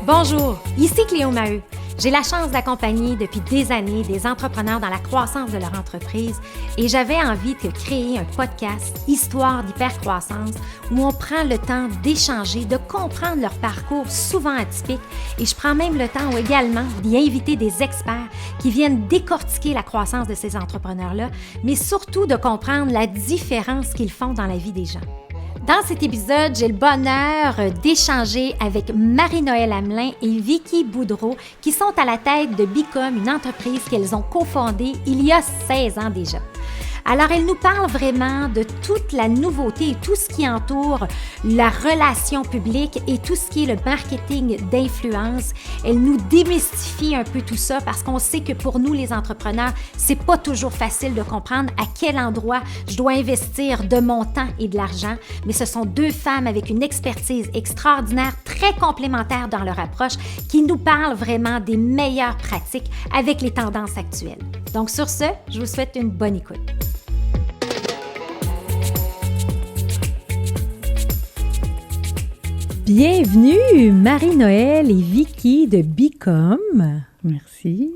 Bonjour, ici Cléo Maheu. J'ai la chance d'accompagner depuis des années des entrepreneurs dans la croissance de leur entreprise et j'avais envie de créer un podcast Histoire d'hypercroissance où on prend le temps d'échanger, de comprendre leur parcours souvent atypique et je prends même le temps également d'y inviter des experts qui viennent décortiquer la croissance de ces entrepreneurs-là, mais surtout de comprendre la différence qu'ils font dans la vie des gens. Dans cet épisode, j'ai le bonheur d'échanger avec Marie-Noëlle Hamelin et Vicky Boudreau qui sont à la tête de Bicom, une entreprise qu'elles ont cofondée il y a 16 ans déjà. Alors, elles nous parlent vraiment de toute la nouveauté et tout ce qui entoure la relation publique et tout ce qui est le marketing d'influence. Elles nous démystifient un peu tout ça parce qu'on sait que pour nous, les entrepreneurs, c'est pas toujours facile de comprendre à quel endroit je dois investir de mon temps et de l'argent. Mais ce sont deux femmes avec une expertise extraordinaire, très complémentaire dans leur approche, qui nous parlent vraiment des meilleures pratiques avec les tendances actuelles. Donc, sur ce, je vous souhaite une bonne écoute. Bienvenue Marie-Noëlle et Vicky de Bicom. Merci.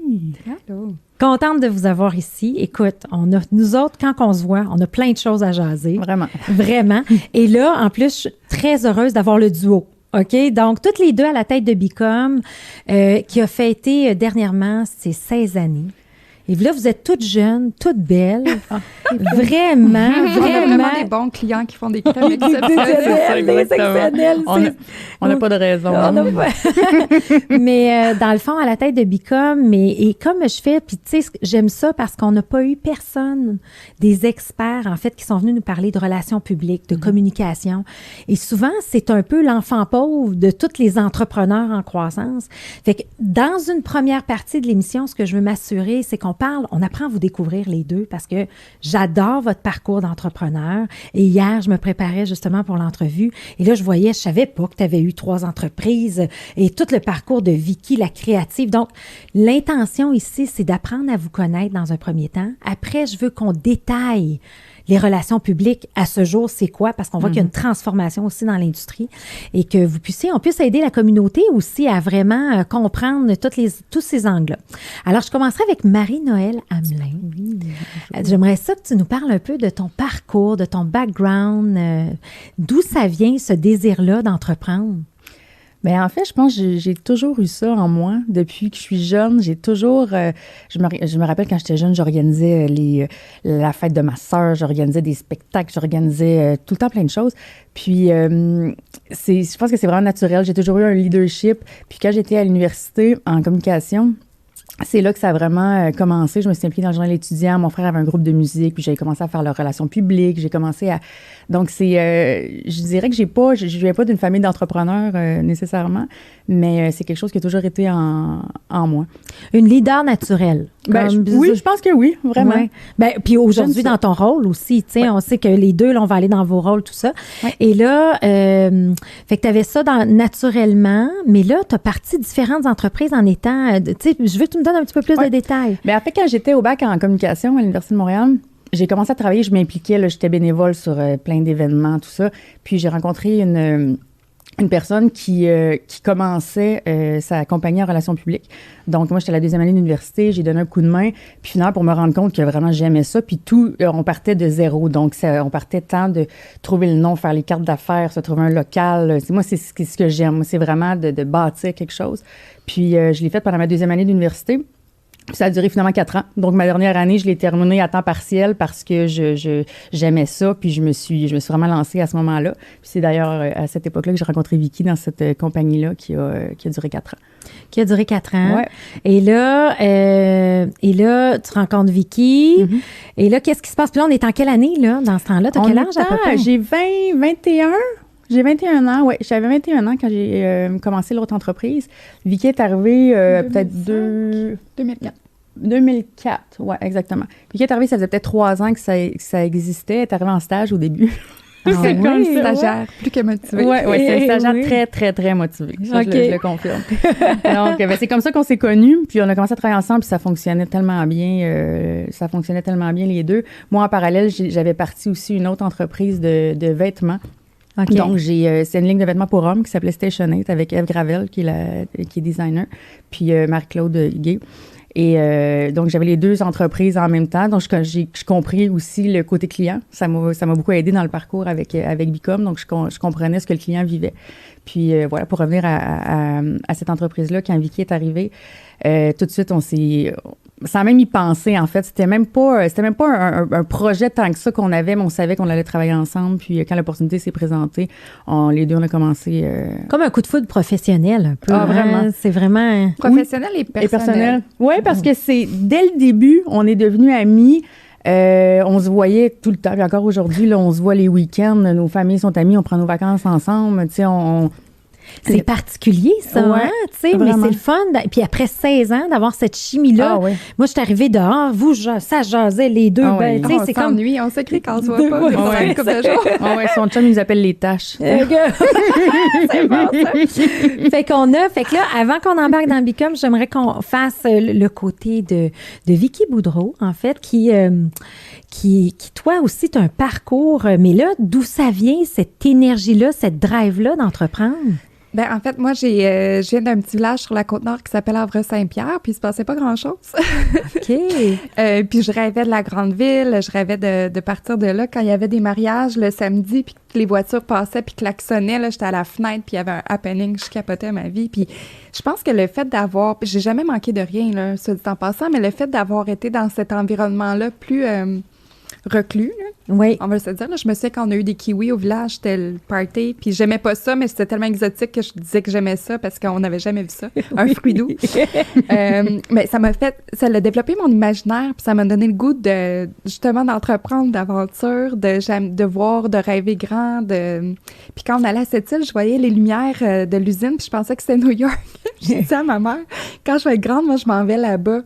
Allô. Contente de vous avoir ici. Écoute, nous autres, quand on se voit, on a plein de choses à jaser. Vraiment. Vraiment. Et là, en plus, je suis très heureuse d'avoir le duo. OK? Donc, toutes les deux à la tête de Bicom, qui a fêté dernièrement ses 16 années. Et là, vous êtes toutes jeunes, toutes belles. Vraiment. On a vraiment des bons clients qui font des crèmes exceptionnelles. On n'a pas de raison. Mais dans le fond, à la tête de Bicom, et comme je fais, puis tu sais, j'aime ça parce qu'on n'a pas eu personne, des experts, en fait, qui sont venus nous parler de relations publiques, de communication. Et souvent, c'est un peu l'enfant pauvre de tous les entrepreneurs en croissance. Fait que dans une première partie de l'émission, ce que je veux m'assurer, c'est qu'on on apprend à vous découvrir les deux parce que j'adore votre parcours d'entrepreneur. Et hier, je me préparais justement pour l'entrevue. Et là, je savais pas que tu avais eu 3 entreprises et tout le parcours de Vicky, la créative. Donc, l'intention ici, c'est d'apprendre à vous connaître dans un premier temps. Après, je veux qu'on détaille les relations publiques à ce jour, c'est quoi? Parce qu'on voit qu'il y a une transformation aussi dans l'industrie et que on puisse aider la communauté aussi à vraiment comprendre tous ces angles-là. Alors, je commencerai avec Marie-Noëlle Hamelin. Oui. J'aimerais ça que tu nous parles un peu de ton parcours, de ton background, d'où ça vient ce désir-là d'entreprendre. Bien, en fait, je pense que j'ai toujours eu ça en moi. Depuis que je suis jeune, j'ai toujours... je me rappelle quand j'étais jeune, j'organisais la fête de ma sœur, j'organisais des spectacles, j'organisais tout le temps plein de choses. Puis, je pense que c'est vraiment naturel. J'ai toujours eu un leadership. Puis quand j'étais à l'université en communication, c'est là que ça a vraiment commencé. Je me suis impliquée dans le journal étudiant. Mon frère avait un groupe de musique, puis j'avais commencé à faire leurs relations publiques. J'ai commencé à... Donc, je dirais que je viens pas d'une famille d'entrepreneurs nécessairement, mais c'est quelque chose qui a toujours été en moi. Une leader naturelle. Oui, je pense que oui, vraiment. Ouais. Ben, puis aujourd'hui, dans ton rôle aussi, tu sais, on sait que les deux, là, on va aller dans vos rôles, tout ça. Ouais. Et là, fait que tu avais ça naturellement, mais là, tu as parti différentes entreprises en étant, tu sais, je veux que tu me donnes un petit peu plus de détails. Mais en fait, quand j'étais au bac en communication à l'Université de Montréal, j'ai commencé à travailler, je m'impliquais, là, j'étais bénévole sur plein d'événements, tout ça. Puis j'ai rencontré une personne qui commençait sa compagnie en relations publiques. Donc, moi, j'étais à la 2e année d'université, j'ai donné un coup de main, puis finalement, pour me rendre compte que vraiment j'aimais ça, puis on partait de zéro. Donc, on partait tant de trouver le nom, faire les cartes d'affaires, se trouver un local. Moi, c'est ce que j'aime. Moi, c'est vraiment de bâtir quelque chose. Puis, je l'ai fait pendant ma 2e année d'université. Puis ça a duré finalement 4 ans. Donc, ma dernière année, je l'ai terminée à temps partiel parce que j'aimais ça. Puis, je me suis vraiment lancée à ce moment-là. Puis, c'est d'ailleurs à cette époque-là que j'ai rencontré Vicky dans cette compagnie-là qui a duré 4 ans. Qui a duré 4 ans. Ouais. Et là, tu rencontres Vicky. Mm-hmm. Et là, qu'est-ce qui se passe? Puis là, on est en quelle année, là, dans ce temps-là? Tu as quel âge à peu près? J'ai 21. J'ai 21 ans, oui. J'avais 21 ans quand j'ai commencé l'autre entreprise. Vicky est arrivée peut-être 2004. 2004, oui, exactement. Vicky est arrivée, ça faisait peut-être 3 ans que ça existait. Elle est arrivée en stage au début. C'est comme stagiaire, plus que motivé. Oui, c'est un stagiaire très, très, très motivé. Ça, je le confirme. Donc, c'est comme ça qu'on s'est connus. Puis, on a commencé à travailler ensemble, puis ça fonctionnait tellement bien. Les deux. Moi, en parallèle, j'avais parti aussi une autre entreprise de vêtements. OK. Donc, c'est une ligne de vêtements pour hommes qui s'appelait Station 8 avec Eve Gravel, qui est designer, puis Marie-Claude Higuet. Et donc, j'avais les deux entreprises en même temps. Donc, j'ai compris aussi le côté client. Ça m'a beaucoup aidé dans le parcours avec Bicom. Donc, je comprenais ce que le client vivait. Puis, voilà, pour revenir à cette entreprise-là, quand Vicky est arrivée, tout de suite, sans même y penser, en fait. C'était même pas un projet tant que ça qu'on avait, mais on savait qu'on allait travailler ensemble. Puis, quand l'opportunité s'est présentée, les deux, on a commencé... Comme un coup de foudre professionnel, un peu. Ah, vraiment. Hein? C'est vraiment... Professionnel et personnel. Oui, parce que dès le début, on est devenus amis. On se voyait tout le temps. Puis encore aujourd'hui, là, on se voit les week-ends. Nos familles sont amies, on prend nos vacances ensemble. Tu sais, C'est particulier, ça, ouais, hein? Tu sais, mais c'est le fun. Puis après 16 ans, d'avoir cette chimie-là. Ah, ouais. Moi, je suis arrivée dehors, ça jasait les deux. Ah, ouais. Tu sais, On c'est comme... s'ennuie, on s'écrit quand on se voit pas. Ouais, pendant une couple de jours. ouais, son chum, il nous appelle les tâches. C'est bon, ça. Fait que là, avant qu'on embarque dans Bicom, j'aimerais qu'on fasse le côté de Vicky Boudreau, en fait, qui toi aussi, tu as un parcours. Mais là, d'où ça vient, cette énergie-là, cette drive-là d'entreprendre? Ben, en fait, moi, je viens d'un petit village sur la Côte-Nord qui s'appelle Havre-Saint-Pierre, puis il se passait pas grand-chose. OK. Puis je rêvais de la grande ville, je rêvais de partir de là. Quand il y avait des mariages le samedi, puis que les voitures passaient, puis klaxonnaient, là, j'étais à la fenêtre, puis il y avait un happening, je capotais ma vie. Puis je pense que le fait d'avoir... J'ai jamais manqué de rien, là, ça dit en passant, mais le fait d'avoir été dans cet environnement-là plus... reclus, là. Oui. On va se dire, là, je me souviens quand on a eu des kiwis au village, c'était le party, puis j'aimais pas ça, mais c'était tellement exotique que je disais que j'aimais ça parce qu'on n'avait jamais vu ça, un fruit doux. Mais ça l'a développé mon imaginaire, puis ça m'a donné le goût justement d'entreprendre, d'aventure, de voir, de rêver grand, Puis quand on allait à cette île, je voyais les lumières de l'usine, puis je pensais que c'était New York. J'ai dit à ma mère, quand je vais être grande, moi, je m'en vais là-bas.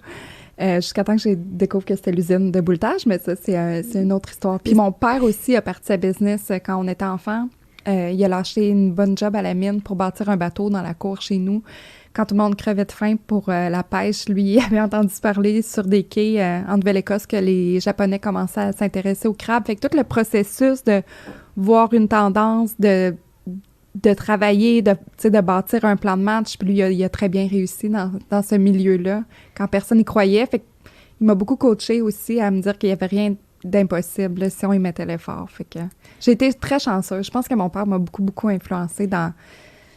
Jusqu'à temps que j'ai découvert que c'était l'usine de bouletage, mais ça, c'est une autre histoire. Puis mon père aussi a parti sa business quand on était enfant. Il a lâché une bonne job à la mine pour bâtir un bateau dans la cour chez nous. Quand tout le monde crevait de faim pour la pêche, lui avait entendu parler sur des quais en Nouvelle-Écosse que les Japonais commençaient à s'intéresser aux crabes. Fait que tout le processus de voir une tendance, de travailler, de bâtir un plan de match. Puis lui, il a très bien réussi dans ce milieu-là, quand personne n'y croyait. Fait qu'il m'a beaucoup coaché aussi à me dire qu'il n'y avait rien d'impossible si on y mettait l'effort. Fait que j'ai été très chanceuse. Je pense que mon père m'a beaucoup, beaucoup influencée dans...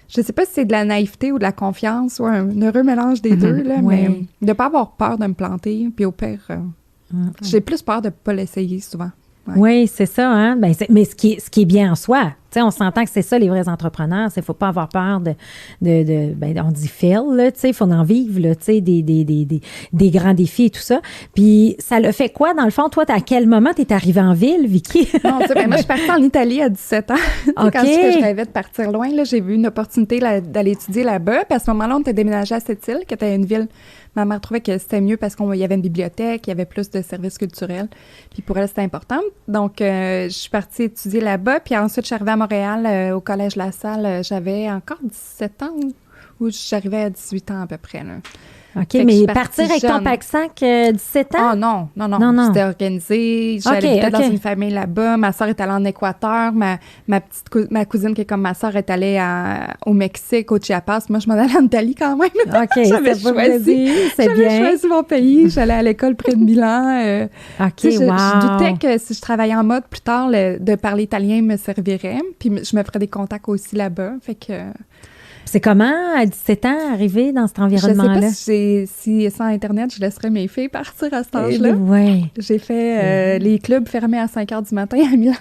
Je sais pas si c'est de la naïveté ou de la confiance ou un heureux mélange des deux, là, mais de ne pas avoir peur de me planter. Puis au pire, j'ai plus peur de ne pas l'essayer souvent. Ouais. Oui, c'est ça, hein? Mais ce qui est bien en soi. Tu sais, on s'entend que c'est ça, les vrais entrepreneurs. Il ne faut pas avoir peur on dit fail, là, tu sais, il faut en vivre, là, tu sais, des grands défis et tout ça. Puis, ça le fait quoi, dans le fond? Toi, à quel moment tu es arrivée en ville, Vicky? Non, tu sais, moi, je suis partie en Italie à 17 ans. Okay. Quand je rêvais de partir loin, là, j'ai vu une opportunité d'aller étudier là-bas. Puis à ce moment-là, on était déménagé à cette île, qui était une ville... Ma mère trouvait que c'était mieux parce qu'il y avait une bibliothèque, il y avait plus de services culturels. Puis pour elle, c'était important. Donc, je suis partie étudier là-bas. Puis ensuite, je suis arrivée à Montréal, au Collège La Salle. J'avais encore 17 ans ou j'arrivais à 18 ans à peu près, là. OK, mais partir avec ton pack-sac 17 ans? Ah non. C'était organisé. J'allais dans une famille là-bas. Ma soeur est allée en Équateur. Ma cousine, qui est comme ma soeur, est allée au Mexique, au Chiapas. Moi, je m'en allais en Italie quand même. OK, J'avais choisi mon pays. J'allais à l'école près de Milan. OK, je doutais que si je travaillais en mode plus tard, de parler italien me servirait. Puis je me ferais des contacts aussi là-bas. Fait que... C'est comment, à 17 ans, arriver dans cet environnement-là? Je sais pas si sans Internet, je laisserais mes filles partir à cet âge-là. Oui. J'ai fait les clubs fermés à 5 heures du matin à Milan.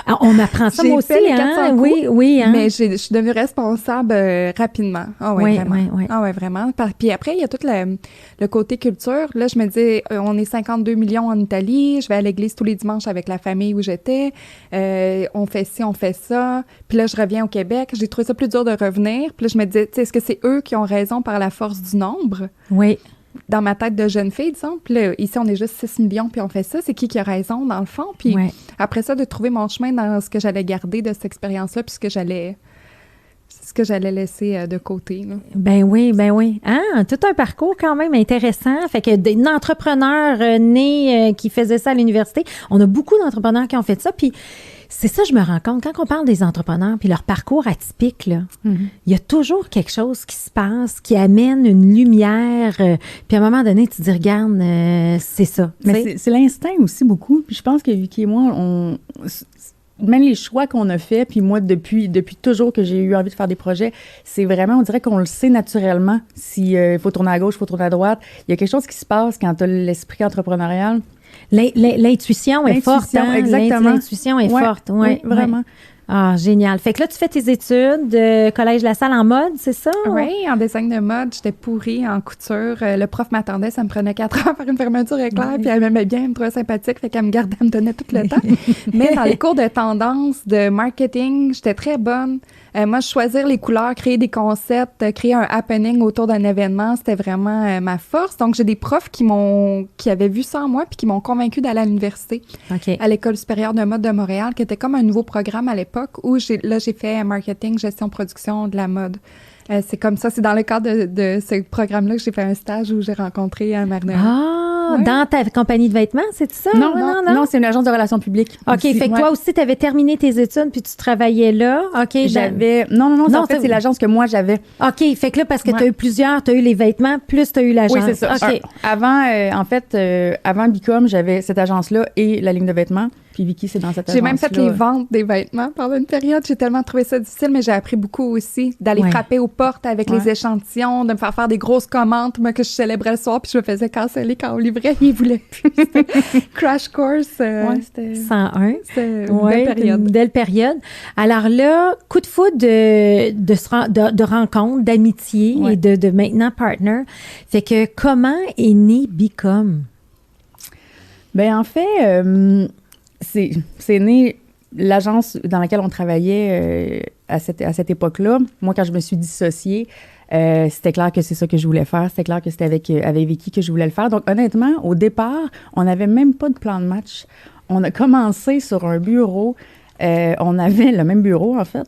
Ah, on apprend ça, moi aussi, hein? Oui, hein? Mais je suis devenue responsable rapidement. Ah ouais, vraiment. Oui. Ah ouais, vraiment. Puis après, il y a tout le côté culture. Là, je me dis, on est 52 millions en Italie. Je vais à l'église tous les dimanches avec la famille où j'étais. On fait ci, on fait ça. Puis là, je reviens au Québec. J'ai trouvé ça plus dur de revenir. Puis là, je me disais, est-ce que c'est eux qui ont raison par la force du nombre? Oui. Dans ma tête de jeune fille, disons. Puis là, ici, on est juste 6 millions, puis on fait ça. C'est qui a raison, dans le fond? Puis après ça, de trouver mon chemin dans ce que j'allais garder de cette expérience-là, puis ce que j'allais C'est ce que j'allais laisser de côté. Là. Ben oui. Ah, tout un parcours quand même intéressant. Fait que des entrepreneurs nés qui faisaient ça à l'université, on a beaucoup d'entrepreneurs qui ont fait ça. Puis c'est ça, je me rends compte, quand on parle des entrepreneurs puis leur parcours atypique, là, il y a toujours quelque chose qui se passe, qui amène une lumière. Puis à un moment donné, tu te dis, regarde, c'est ça. Mais c'est l'instinct aussi beaucoup. Puis je pense que Vicky et moi, même les choix qu'on a faits, puis moi, depuis toujours que j'ai eu envie de faire des projets, c'est vraiment, on dirait qu'on le sait naturellement. Si faut tourner à gauche, il faut tourner à droite. Il y a quelque chose qui se passe quand tu as l'esprit entrepreneurial. L'intuition est forte. Hein? Exactement. L'intuition est forte. Oui, vraiment. Ah, génial. Fait que là, tu fais tes études, Collège La Salle en mode, c'est ça? Oui, en design de mode. J'étais pourrie en couture. Le prof m'attendait, ça me prenait 4 heures faire une fermeture éclair, puis elle m'aimait bien, elle me trouvait sympathique, fait qu'elle me gardait, elle me donnait tout le temps. Mais dans les cours de tendance, de marketing, j'étais très bonne. Moi, choisir les couleurs, créer des concepts, créer un happening autour d'un événement, c'était vraiment ma force. Donc, j'ai des profs qui avaient vu ça en moi puis qui m'ont convaincue d'aller à l'université, à l'École supérieure de mode de Montréal, qui était comme un nouveau programme à l'époque où j'ai fait marketing, gestion, production de la mode. C'est comme ça, c'est dans le cadre de ce programme-là que j'ai fait un stage où j'ai rencontré Marina. Ah, dans ta compagnie de vêtements, c'est ça? Non, c'est une agence de relations publiques. OK, aussi. Fait que toi aussi, tu avais terminé tes études puis tu travaillais là. OK. Non, en fait, c'est l'agence que moi j'avais. OK, fait que là, parce que tu as eu plusieurs, tu as eu les vêtements, plus tu as eu l'agence. Oui, c'est ça. OK. Avant Bicom, j'avais cette agence-là et la ligne de vêtements. Puis Vicky, c'est dans cette agence-là. J'ai même fait les ventes des vêtements pendant une période. J'ai tellement trouvé ça difficile, mais j'ai appris beaucoup aussi d'aller frapper aux portes avec les échantillons, de me faire des grosses commandes, moi, que je célébrais le soir, puis je me faisais canceller quand on livrait, ils voulaient plus. Crash course. C'était 101. C'était une belle période. Une belle période. Alors là, coup de foudre de rencontres, d'amitié et de maintenant partner. Fait que comment est né Bicom? Ben en fait, c'est né l'agence dans laquelle on travaillait à cette époque-là. Moi, quand je me suis dissociée, c'était clair que c'est ça que je voulais faire. C'était clair que c'était avec Vicky que je voulais le faire. Donc, honnêtement, au départ, on n'avait même pas de plan de match. On a commencé sur un bureau. On avait le même bureau, en fait.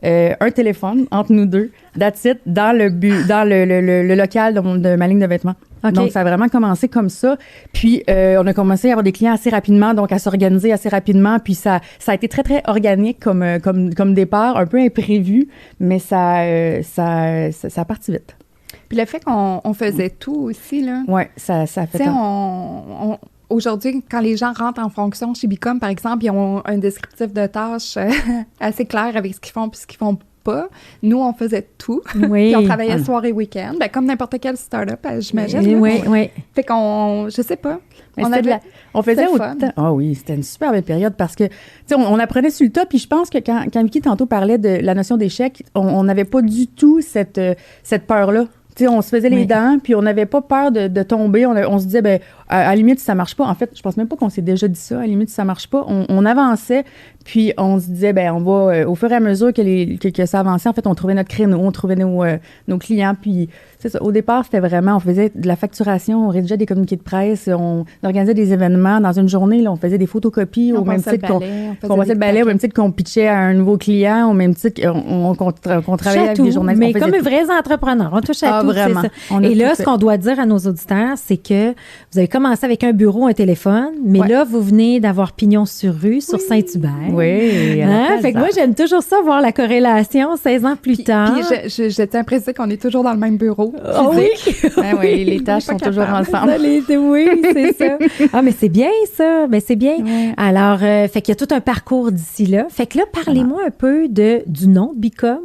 Un téléphone entre nous deux. That's it, dans le local de ma ligne de vêtements. Okay. Donc, ça a vraiment commencé comme ça. Puis, on a commencé à avoir des clients assez rapidement, donc à s'organiser assez rapidement. Puis, ça a été très, très organique comme départ, un peu imprévu, mais ça a parti vite. Puis, le fait qu'on faisait tout aussi, là. Oui, ça a fait ça. Aujourd'hui, quand les gens rentrent en fonction chez Bicom, par exemple, ils ont un descriptif de tâches assez clair avec ce qu'ils font puis ce qu'ils font pas. Nous, on faisait tout. Oui. Puis on travaillait soir et week-end, comme n'importe quelle start-up, j'imagine. Oui. Fait qu'on, je sais pas. On faisait autant. Ah oui, c'était une super belle période parce que, tu sais, on apprenait sur le tas. Puis je pense que quand Vicky tantôt parlait de la notion d'échec, on n'avait pas du tout cette peur-là. T'sais, on se faisait les dents, puis on n'avait pas peur de tomber. On se disait, ben, à la limite, si ça marche pas. En fait, je pense même pas qu'on s'est déjà dit ça. À la limite, si ça marche pas, on avançait, puis on se disait, ben, on va, au fur et à mesure que ça avançait, en fait, on trouvait notre créneau, on trouvait nos clients. Puis, c'est ça. Au départ, c'était vraiment, on faisait de la facturation, on rédigeait des communiqués de presse, on organisait des événements. Dans une journée, là, on faisait des photocopies au même titre qu'on passait le balai, au même titre qu'on pitchait à un nouveau client, au même titre qu'on travaillait avec des journalistes. Mais comme les vrais entrepreneurs, on touche à tout. Vraiment. Et là, ce qu'on doit dire à nos auditeurs, c'est que vous avez commencé avec un bureau, un téléphone, mais là, vous venez d'avoir pignon sur rue sur Saint-Hubert. Oui. Fait que moi, j'aime toujours ça, voir la corrélation 16 ans plus tard. Puis je tiens à préciser qu'on est toujours dans le même bureau. Oh, oui. Oui, les tâches sont toujours ensemble. Oui, c'est ça. Ah, mais c'est bien ça. Mais c'est bien. Ouais. Alors, fait qu'il y a tout un parcours d'ici là. Fait que là, parlez-moi un peu du nom de Bicom.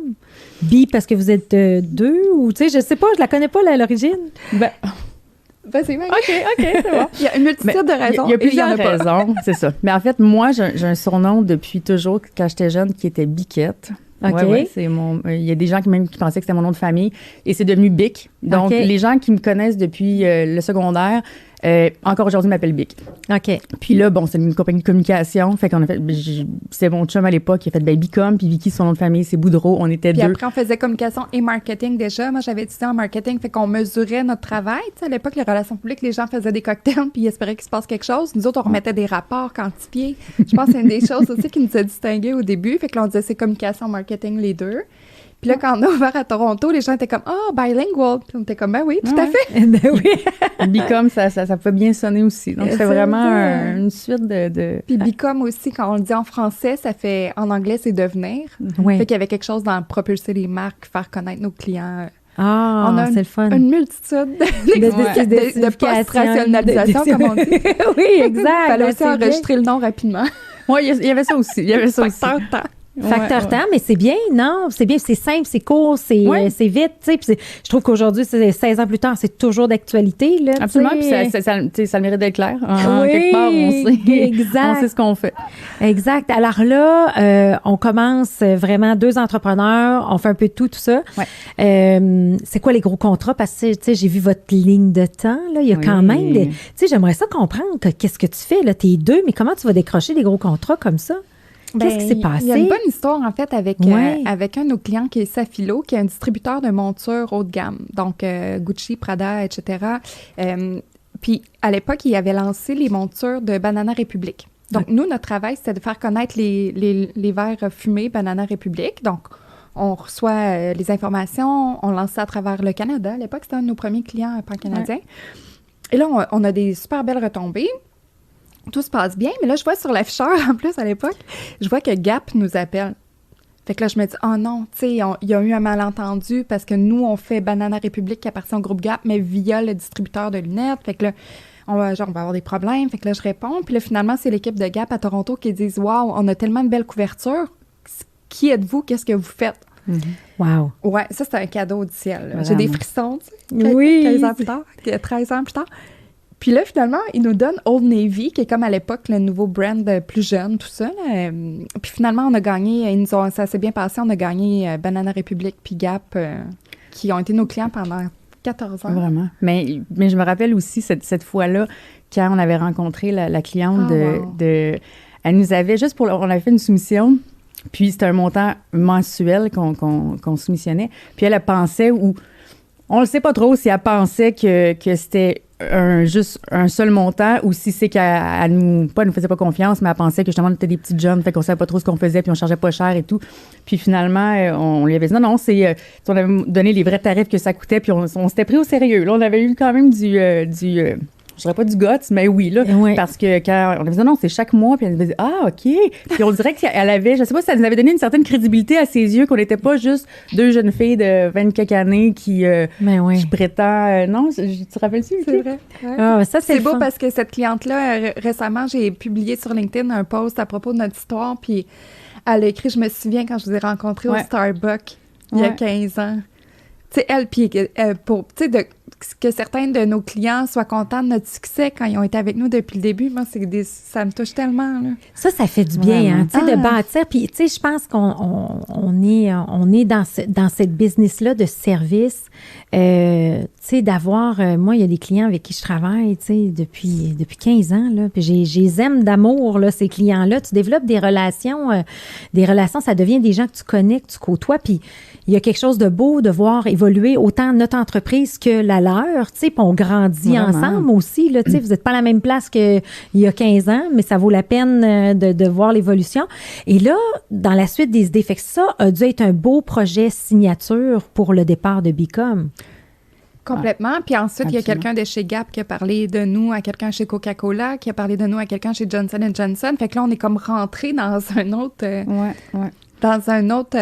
Parce que vous êtes deux ou, tu sais, je sais pas, je la connais pas à l'origine. C'est vrai. OK, c'est bon. Il y a une multitude de raisons. Il y a plusieurs raisons, c'est ça. Mais en fait, moi, j'ai un surnom depuis toujours, quand j'étais jeune, qui était Biquette. OK. Ouais, il y a des gens qui pensaient que c'était mon nom de famille et c'est devenu Bic. Donc, les gens qui me connaissent depuis le secondaire, encore aujourd'hui, m'appellent Bic. OK. Puis là, bon, c'est une compagnie de communication. Fait qu'on a fait, c'est mon chum à l'époque qui a fait Bicom, puis Vicky, son nom de famille, c'est Boudreau. On était deux. Puis après, on faisait communication et marketing déjà. Moi, j'avais étudié en marketing, fait qu'on mesurait notre travail. Tu sais, à l'époque, les relations publiques, les gens faisaient des cocktails, puis ils espéraient qu'il se passe quelque chose. Nous autres, on remettait des rapports quantifiés. Je pense que c'est une des choses aussi qui nous a distingués au début. Fait que là, on disait c'est communication, marketing, les deux. Puis là, quand on a ouvert à Toronto, les gens étaient comme « Oh, bilingual! » Puis on était comme « Ben oui, tout à fait! » Ben oui. Bicom, ça peut bien sonner aussi. Donc, c'est vraiment une suite de... Puis Bicom aussi, quand on le dit en français, ça fait... En anglais, c'est « devenir ». Oui. Fait qu'il y avait quelque chose dans propulser les marques, faire connaître nos clients. Ah, on a c'est le fun. Une multitude de post-rationalisation, comme on dit. Oui, exact. Il fallait aussi enregistrer le nom rapidement. Oui, il y avait ça aussi. Facteur temps, mais c'est bien, non? C'est bien, c'est simple, c'est court, c'est vite, tu sais. Je trouve qu'aujourd'hui, 16 ans plus tard, c'est toujours d'actualité, là. Absolument, puis ça le mérite d'être clair. Quelque part, on sait, on sait ce qu'on fait. Exact. Alors là, on commence vraiment 2 entrepreneurs, on fait un peu de tout ça. Ouais. C'est quoi les gros contrats? Parce que, tu sais, j'ai vu votre ligne de temps, là. Il y a quand même des... Tu sais, j'aimerais ça comprendre qu'est-ce que tu fais, là. T'es 2, mais comment tu vas décrocher des gros contrats comme ça? Qu'est-ce qui s'est passé? Il y a une bonne histoire, en fait, avec un de nos clients qui est Safilo, qui est un distributeur de montures haut de gamme. Donc, Gucci, Prada, etc. Puis, à l'époque, il avait lancé les montures de Banana Republic. Donc, nous, notre travail, c'était de faire connaître les verres fumés Banana Republic. Donc, on reçoit les informations, on lance ça à travers le Canada. À l'époque, c'était un de nos premiers clients pan-canadiens. Ouais. Et là, on a des super belles retombées. Tout se passe bien, mais là, je vois sur l'afficheur, en plus, à l'époque, je vois que Gap nous appelle. Fait que là, je me dis, oh non, tu sais, il y a eu un malentendu parce que nous, on fait Banana Republic qui appartient au groupe Gap, mais via le distributeur de lunettes. Fait que là, on va avoir des problèmes. Fait que là, je réponds. Puis là, finalement, c'est l'équipe de Gap à Toronto qui disent, waouh, on a tellement de belles couvertures. Qui êtes-vous? Qu'est-ce que vous faites? Wow. Ouais, ça, c'est un cadeau du ciel. J'ai des frissons, tu sais. 13 ans plus tard. Puis là, finalement, ils nous donnent Old Navy, qui est comme à l'époque le nouveau brand plus jeune, tout ça. Puis finalement, on a gagné, ça s'est bien passé, on a gagné Banana Republic puis Gap, qui ont été nos clients pendant 14 ans. Vraiment. Mais je me rappelle aussi cette fois-là, quand on avait rencontré la cliente elle nous avait, on avait fait une soumission, puis c'était un montant mensuel qu'on soumissionnait. Puis elle pensait, ou on ne sait pas trop si elle pensait que c'était juste un seul montant ou si c'est qu'elle nous faisait pas confiance, mais elle pensait que justement on était des petites jeunes, fait qu'on savait pas trop ce qu'on faisait, puis on chargeait pas cher et tout. Puis finalement, on lui avait dit non, c'est on avait donné les vrais tarifs que ça coûtait, puis on s'était pris au sérieux. Là, on avait eu quand même du je dirais pas du guts, mais oui, là. Oui. Parce que quand on avait dit non, c'est chaque mois, puis elle avait dit ah, OK. Puis on dirait qu'elle avait, je sais pas si ça nous avait donné une certaine crédibilité à ses yeux, qu'on n'était pas juste 2 jeunes filles de 20 quelques années qui prétendent. Non, tu te rappelles-tu? C'est vrai. Ouais. Ah, ça, c'est beau parce que cette cliente-là, récemment, j'ai publié sur LinkedIn un post à propos de notre histoire, puis elle a écrit, je me souviens quand je vous ai rencontrés au Starbucks il y a 15 ans. Tu sais, elle, puis pour, tu sais, que certains de nos clients soient contents de notre succès quand ils ont été avec nous depuis le début, moi, ça me touche tellement, là. Ça fait du bien, hein, tu sais, de bâtir. Puis, tu sais, je pense qu'on est dans cette business-là de service, tu sais, d'avoir... moi, il y a des clients avec qui je travaille, tu sais, depuis 15 ans, là, puis je les aime d'amour, là, ces clients-là. Tu développes des relations, ça devient des gens que tu connais, que tu côtoies, puis il y a quelque chose de beau de voir évoluer autant notre entreprise que la leur, tu sais, puis on grandit ensemble aussi, là, tu sais, vous n'êtes pas à la même place qu'il y a 15 ans, mais ça vaut la peine de voir l'évolution. Et là, dans la suite des idées, fait que ça a dû être un beau projet signature pour le départ de Bicom. Complètement. Puis ensuite, il y a quelqu'un de chez Gap qui a parlé de nous à quelqu'un chez Coca-Cola, qui a parlé de nous à quelqu'un chez Johnson & Johnson. Fait que là, on est comme rentré dans un autre... dans un autre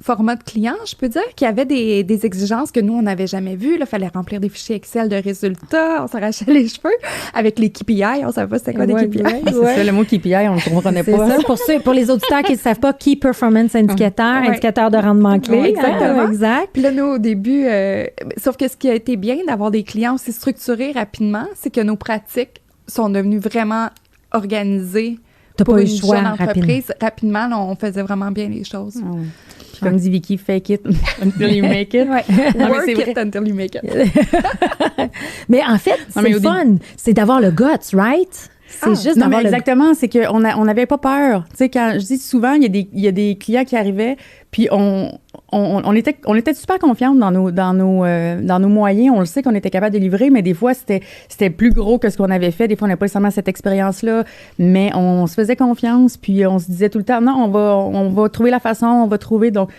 format de client, je peux dire, qui avait des exigences que nous, on n'avait jamais vues. Il fallait remplir des fichiers Excel de résultats, on s'arrachait les cheveux. Avec les KPI, on ne savait pas c'était quoi des KPI. C'est ça, le mot KPI, on ne le comprenait pas. Ça, pour les auditeurs qui ne savent pas, Key Performance Indicator, indicateur de rendement clé. Exactement. Exact. Puis là, nous, au début, sauf que ce qui a été bien d'avoir des clients aussi structurés rapidement, c'est que nos pratiques sont devenues vraiment organisées. Pour une jeune entreprise, rapidement là, on faisait vraiment bien les choses. Comme dit Vicky, fake it until you make it. Work it until you make it. Mais en fait, c'est le fun. C'est d'avoir le guts, right? C'est juste Non, mais d'avoir exactement, c'est qu'on n'avait pas peur. Tu sais, quand je dis souvent, il y a des clients qui arrivaient, puis on était super confiantes dans nos moyens. On le sait qu'on était capable de livrer, mais des fois, c'était plus gros que ce qu'on avait fait. Des fois, on n'avait pas nécessairement cette expérience-là, mais on se faisait confiance, puis on se disait tout le temps, non, on va trouver la façon, on va trouver. Donc,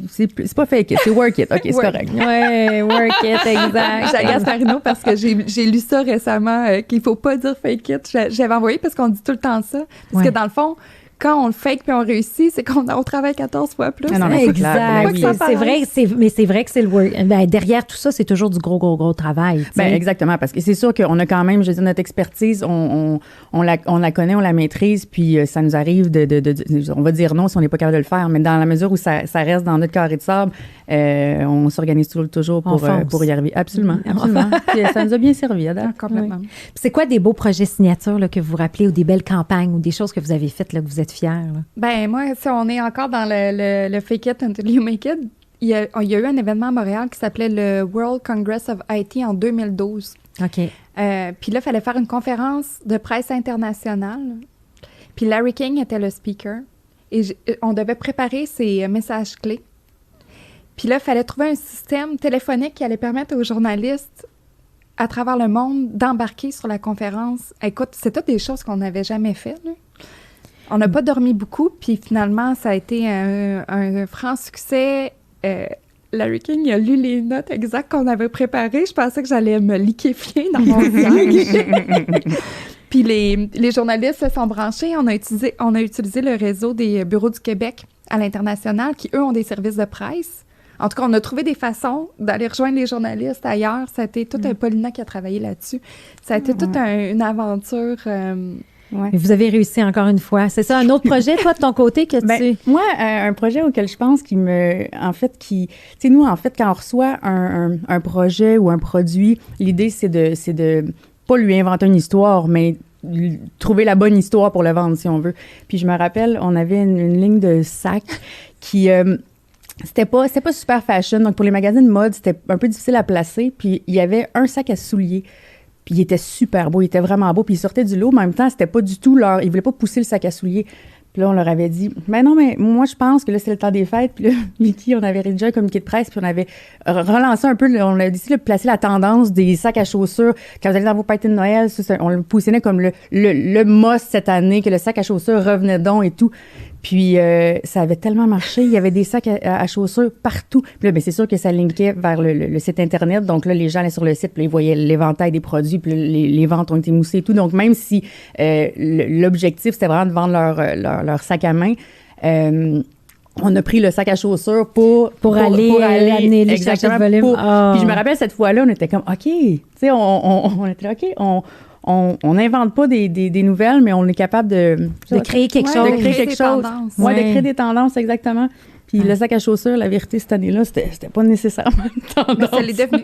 c'est pas fake it, c'est work it. OK, c'est correct. Ouais, work it, exact. J'agace Marino parce que j'ai lu ça récemment, qu'il faut pas dire fake it. J'avais envoyé parce qu'on dit tout le temps ça. Parce que dans le fond, quand on le fake puis on réussit, c'est qu'on travaille 14 fois plus. Ah non, mais exact. oui. C'est vrai, mais c'est vrai que c'est le work. Ben, derrière tout ça, c'est toujours du gros travail. Ben, exactement, parce que c'est sûr qu'on a quand même, je veux dire, notre expertise, on la connaît, on la maîtrise, puis ça nous arrive on va dire non si on n'est pas capable de le faire, mais dans la mesure où ça reste dans notre carré de sable, on s'organise toujours pour y arriver. Absolument. Puis, ça nous a bien servi, Ada. Complètement. Oui. Puis c'est quoi des beaux projets signatures là, que vous vous rappelez, ou des belles campagnes, ou des choses que vous avez faites là, que vous êtes fiers? Là? Ben moi, si on est encore dans le fake it until you make it, il y a eu un événement à Montréal qui s'appelait le World Congress of IT en 2012. OK. Puis là, il fallait faire une conférence de presse internationale. Puis Larry King était le speaker. Et on devait préparer ses messages clés. Puis là, il fallait trouver un système téléphonique qui allait permettre aux journalistes à travers le monde d'embarquer sur la conférence. Écoute, c'est toutes des choses qu'on n'avait jamais faites, là. On n'a pas dormi beaucoup, puis finalement, ça a été un franc succès. Larry King a lu les notes exactes qu'on avait préparées. Je pensais que j'allais me liquéfier dans mon sac. Puis les journalistes se sont branchés. On a utilisé le réseau des bureaux du Québec à l'international, qui, eux, ont des services de presse. En tout cas, on a trouvé des façons d'aller rejoindre les journalistes ailleurs. Ça a été tout un Paulina qui a travaillé là-dessus. Ça a été toute une aventure... Ouais. Mais vous avez réussi encore une fois. C'est ça, un autre projet, toi, de ton côté, que moi, un projet auquel je pense tu sais, nous, en fait, quand on reçoit un projet ou un produit, l'idée, c'est de pas lui inventer une histoire, mais trouver la bonne histoire pour le vendre, si on veut. Puis je me rappelle, on avait une ligne de sacs qui... C'était pas super fashion. Donc, pour les magasins de mode, c'était un peu difficile à placer. Puis, il y avait un sac à souliers. Puis il était super beau, il était vraiment beau. Puis il sortait du lot, mais en même temps, c'était pas du tout ils voulaient pas pousser le sac à souliers. Puis là, on leur avait dit, mais non, mais moi, je pense que là, c'est le temps des fêtes. Puis là, Vicky, on avait rédigé un communiqué de presse, puis on avait relancé un peu, on a décidé de placer la tendance des sacs à chaussures. Quand vous allez dans vos parties de Noël, on le positionnait comme le must cette année, que le sac à chaussures revenait donc et tout. Puis ça avait tellement marché, il y avait des sacs à chaussures partout. Puis là, bien, c'est sûr que ça linkait vers le site Internet. Donc là, les gens allaient sur le site, puis ils voyaient l'éventail des produits, puis les ventes ont été moussées et tout. Donc même si l'objectif, c'était vraiment de vendre leur sac à main, on a pris le sac à chaussures pour aller amener les sacs de volume. Puis je me rappelle, cette fois-là, on était comme, OK, tu sais, on était là, OK, on n'invente pas des nouvelles, mais on est capable de créer quelque chose. De créer quelque chose. Ouais, de créer des tendances, exactement. Puis le sac à chaussures, la vérité, cette année-là, c'était pas nécessairement une tendance. Mais ça l'est devenu.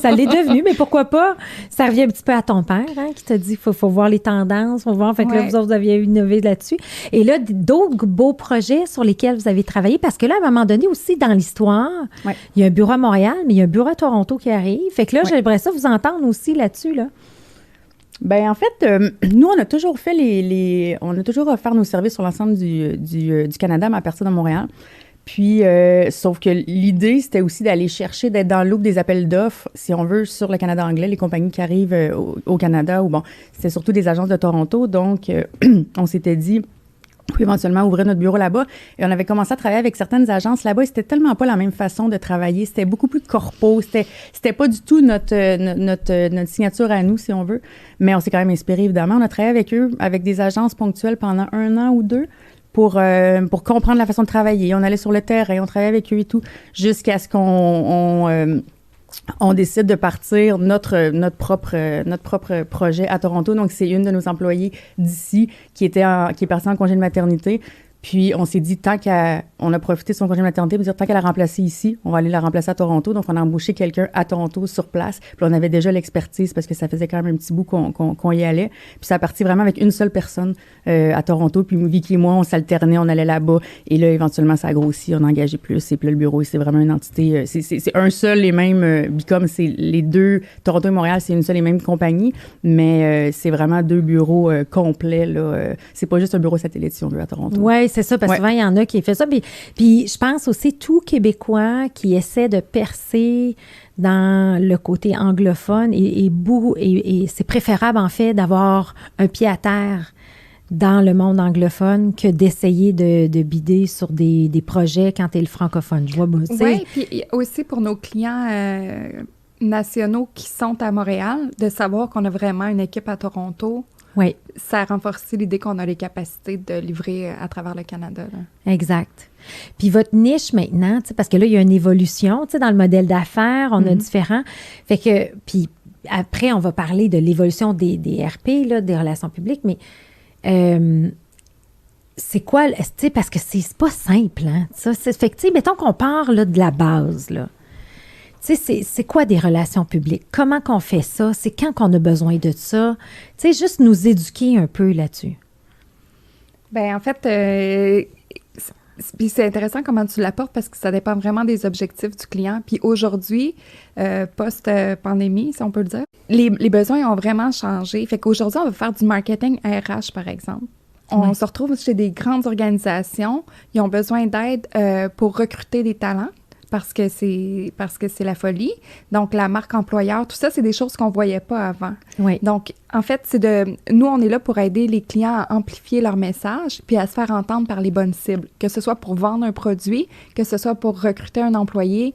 Ça l'est devenu, mais pourquoi pas? Ça revient un petit peu à ton père, hein, qui t'a dit faut voir les tendances, faut voir. Fait que là, vous autres, vous aviez innové là-dessus. Et là, d'autres beaux projets sur lesquels vous avez travaillé, parce que là, à un moment donné aussi, dans l'histoire, il y a un bureau à Montréal, mais il y a un bureau à Toronto qui arrive. Fait que là, j'aimerais ça vous entendre aussi là-dessus, là. Ben en fait, nous, on a toujours fait on a toujours offert nos services sur l'ensemble du Canada, mais à partir de Montréal. Puis, sauf que l'idée, c'était aussi d'aller chercher, d'être dans le loop des appels d'offres, si on veut, sur le Canada anglais, les compagnies qui arrivent au Canada, ou bon, c'était surtout des agences de Toronto. Donc, on s'était dit, puis éventuellement ouvrir notre bureau là-bas. Et on avait commencé à travailler avec certaines agences là-bas et c'était tellement pas la même façon de travailler. C'était beaucoup plus corpo. C'était pas du tout notre signature à nous, si on veut. Mais on s'est quand même inspiré, évidemment. On a travaillé avec eux, avec des agences ponctuelles pendant 1 an ou 2 pour comprendre la façon de travailler. On allait sur le terrain, on travaillait avec eux et tout, jusqu'à ce qu'on décide de partir notre propre projet à Toronto. Donc, c'est une de nos employées d'ici qui est partie en congé de maternité. Puis, on s'est dit, on a profité de son congé de maternité pour dire, tant qu'elle a remplacé ici, on va aller la remplacer à Toronto. Donc, on a embauché quelqu'un à Toronto sur place. Puis, on avait déjà l'expertise parce que ça faisait quand même un petit bout qu'on y allait. Puis, ça a parti vraiment avec une seule personne à Toronto. Puis, Vicky et moi, on s'alternait, on allait là-bas. Et là, éventuellement, ça a grossi, on a engagé plus. Et puis là, le bureau, c'est vraiment une entité. C'est un seul et même. Bicom, c'est les deux. Toronto et Montréal, c'est une seule et même compagnie. Mais c'est vraiment deux bureaux complets, là. C'est pas juste un bureau satellite, si on veut, à Toronto. Oui, c'est ça, parce que souvent, il y en a qui font ça. Puis je pense aussi, tout Québécois qui essaie de percer dans le côté anglophone, et c'est préférable, en fait, d'avoir un pied à terre dans le monde anglophone que d'essayer de bider sur des projets quand tu es le francophone. Je vois, oui, puis aussi pour nos clients nationaux qui sont à Montréal, de savoir qu'on a vraiment une équipe à Toronto. Oui. Ça a renforcé l'idée qu'on a les capacités de livrer à travers le Canada. Là. Exact. Puis votre niche maintenant, parce que là, il y a une évolution dans le modèle d'affaires, on a différents. Fait que, puis après, on va parler de l'évolution des RP, là, des relations publiques, mais c'est quoi, parce que c'est pas simple, hein, ça. Fait que, mettons qu'on part là, de la base, là. C'est quoi des relations publiques? Comment qu'on fait ça? C'est quand qu'on a besoin de ça? Tu sais, juste nous éduquer un peu là-dessus. Bien, en fait, puis c'est intéressant comment tu l'apportes parce que ça dépend vraiment des objectifs du client. Puis aujourd'hui, post-pandémie, si on peut le dire, les besoins ont vraiment changé. Fait qu'aujourd'hui, on va faire du marketing RH, par exemple. On se retrouve chez des grandes organisations. Ils ont besoin d'aide pour recruter des talents. Parce que c'est la folie. Donc, la marque employeur, tout ça, c'est des choses qu'on ne voyait pas avant. Oui. Donc, en fait, nous, on est là pour aider les clients à amplifier leur message puis à se faire entendre par les bonnes cibles, que ce soit pour vendre un produit, que ce soit pour recruter un employé,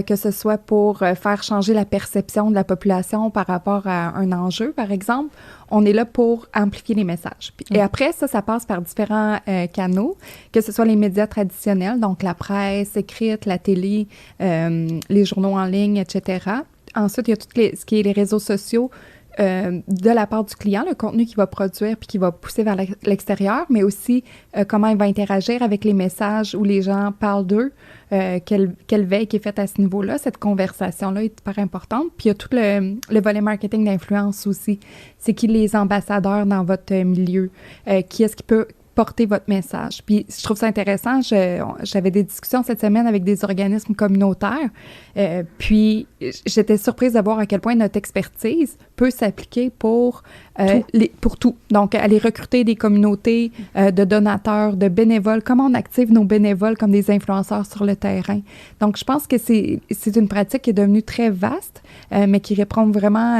que ce soit pour faire changer la perception de la population par rapport à un enjeu, par exemple. On est là pour amplifier les messages. Et après, ça passe par différents canaux, que ce soit les médias traditionnels, donc la presse écrite, la télé, les journaux en ligne, etc. Ensuite, il y a ce qui est les réseaux sociaux de la part du client, le contenu qu'il va produire puis qu'il va pousser vers l'extérieur, mais aussi comment il va interagir avec les messages où les gens parlent d'eux, quelle veille qui est faite à ce niveau-là. Cette conversation-là est hyper importante. Puis il y a tout le volet marketing d'influence aussi. C'est qui les ambassadeurs dans votre milieu? Qui est-ce qui peut porter votre message. Puis je trouve ça intéressant. J'avais des discussions cette semaine avec des organismes communautaires. Puis j'étais surprise de voir à quel point notre expertise peut s'appliquer pour tout. Donc, aller recruter des communautés de donateurs, de bénévoles. Comment on active nos bénévoles comme des influenceurs sur le terrain. Donc, je pense que c'est une pratique qui est devenue très vaste, mais qui répond vraiment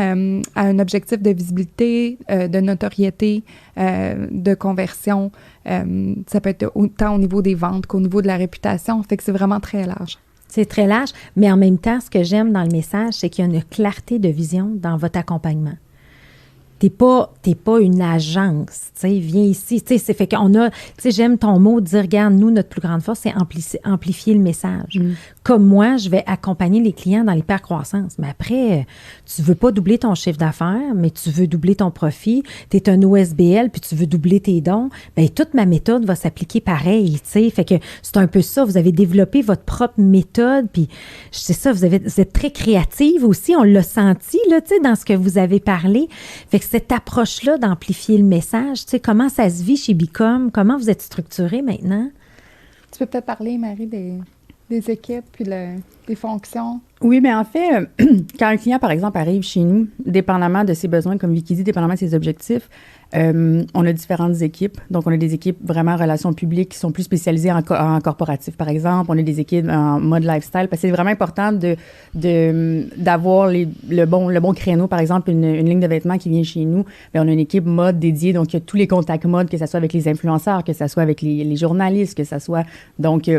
à un objectif de visibilité, de notoriété, de conversion. Ça peut être autant au niveau des ventes qu'au niveau de la réputation. Fait que c'est vraiment très large. C'est très large, mais en même temps, ce que j'aime dans le message, c'est qu'il y a une clarté de vision dans votre accompagnement. T'es pas une agence, tu sais, viens ici, tu sais, c'est fait qu'on a, tu sais, j'aime ton mot de dire, regarde, nous, notre plus grande force, c'est amplifier le message. Comme moi, je vais accompagner les clients dans l'hypercroissance, mais après, tu veux pas doubler ton chiffre d'affaires, mais tu veux doubler ton profit, tu es un OSBL, puis tu veux doubler tes dons, bien, toute ma méthode va s'appliquer pareil, tu sais, fait que c'est un peu ça, vous avez développé votre propre méthode, puis c'est ça, vous êtes très créative aussi, on l'a senti, là, tu sais, dans ce que vous avez parlé, fait que cette approche-là d'amplifier le message, tu sais, comment ça se vit chez Bicom? Comment vous êtes structuré maintenant? Tu peux peut-être parler, Marie, des équipes puis des fonctions? Oui, mais en fait, quand un client, par exemple, arrive chez nous, dépendamment de ses besoins, comme Vicky dit, dépendamment de ses objectifs, on a différentes équipes. Donc, on a des équipes vraiment en relations publiques qui sont plus spécialisées en corporatif, par exemple. On a des équipes en mode lifestyle, parce que c'est vraiment important d'avoir le bon créneau, par exemple, une ligne de vêtements qui vient chez nous. Bien, on a une équipe mode dédiée, donc il y a tous les contacts mode, que ce soit avec les influenceurs, que ce soit avec les journalistes, que ce soit... Donc,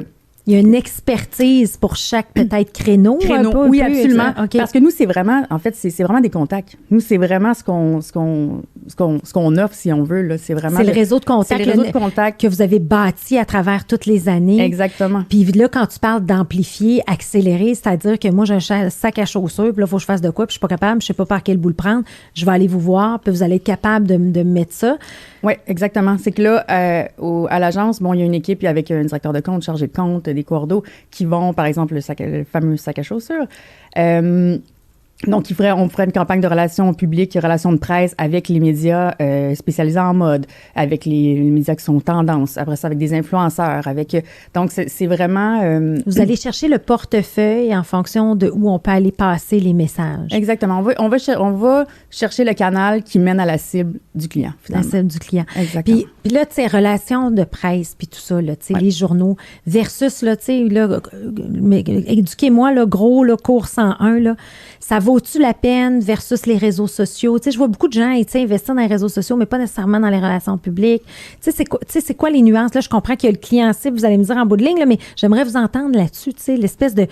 Il y a une expertise pour chaque peut-être créneau un peu, oui, absolument. Okay. Parce que nous, c'est vraiment, en fait, c'est vraiment des contacts. Nous, c'est vraiment ce qu'on offre, si on veut. Là. C'est vraiment le réseau de contacts, que vous avez bâti à travers toutes les années. Exactement. Puis là, quand tu parles d'amplifier, accélérer, c'est-à-dire que moi, j'ai un sac à chaussures, puis là, il faut que je fasse de quoi, puis je suis pas capable, je sais pas par quel bout le prendre. Je vais aller vous voir, puis vous allez être capable de mettre ça. Oui, exactement. C'est que là, à l'agence, il y a une équipe avec un directeur de compte, chargé de compte, des cordeaux qui vont, par exemple, le fameux sac à chaussures. Donc, on ferait une campagne de relations publiques, relations de presse avec les médias spécialisés en mode, avec les médias qui sont tendance, après ça, avec des influenceurs, donc, c'est vraiment... Vous allez chercher le portefeuille en fonction de où on peut aller passer les messages. Exactement. On va chercher le canal qui mène à la cible du client, finalement. La cible du client. Exactement. Puis là, tu sais, relations de presse, puis tout ça, là, tu sais, les journaux, versus, là, tu sais, là, éduquez-moi, là, gros, là, cours 101, là, ça vaut-tu la peine versus les réseaux sociaux? Tu sais, je vois beaucoup de gens investir dans les réseaux sociaux, mais pas nécessairement dans les relations publiques. Tu sais, c'est quoi les nuances? Là, je comprends qu'il y a le client cible, vous allez me dire en bout de ligne, là, mais j'aimerais vous entendre là-dessus, tu sais, l'espèce de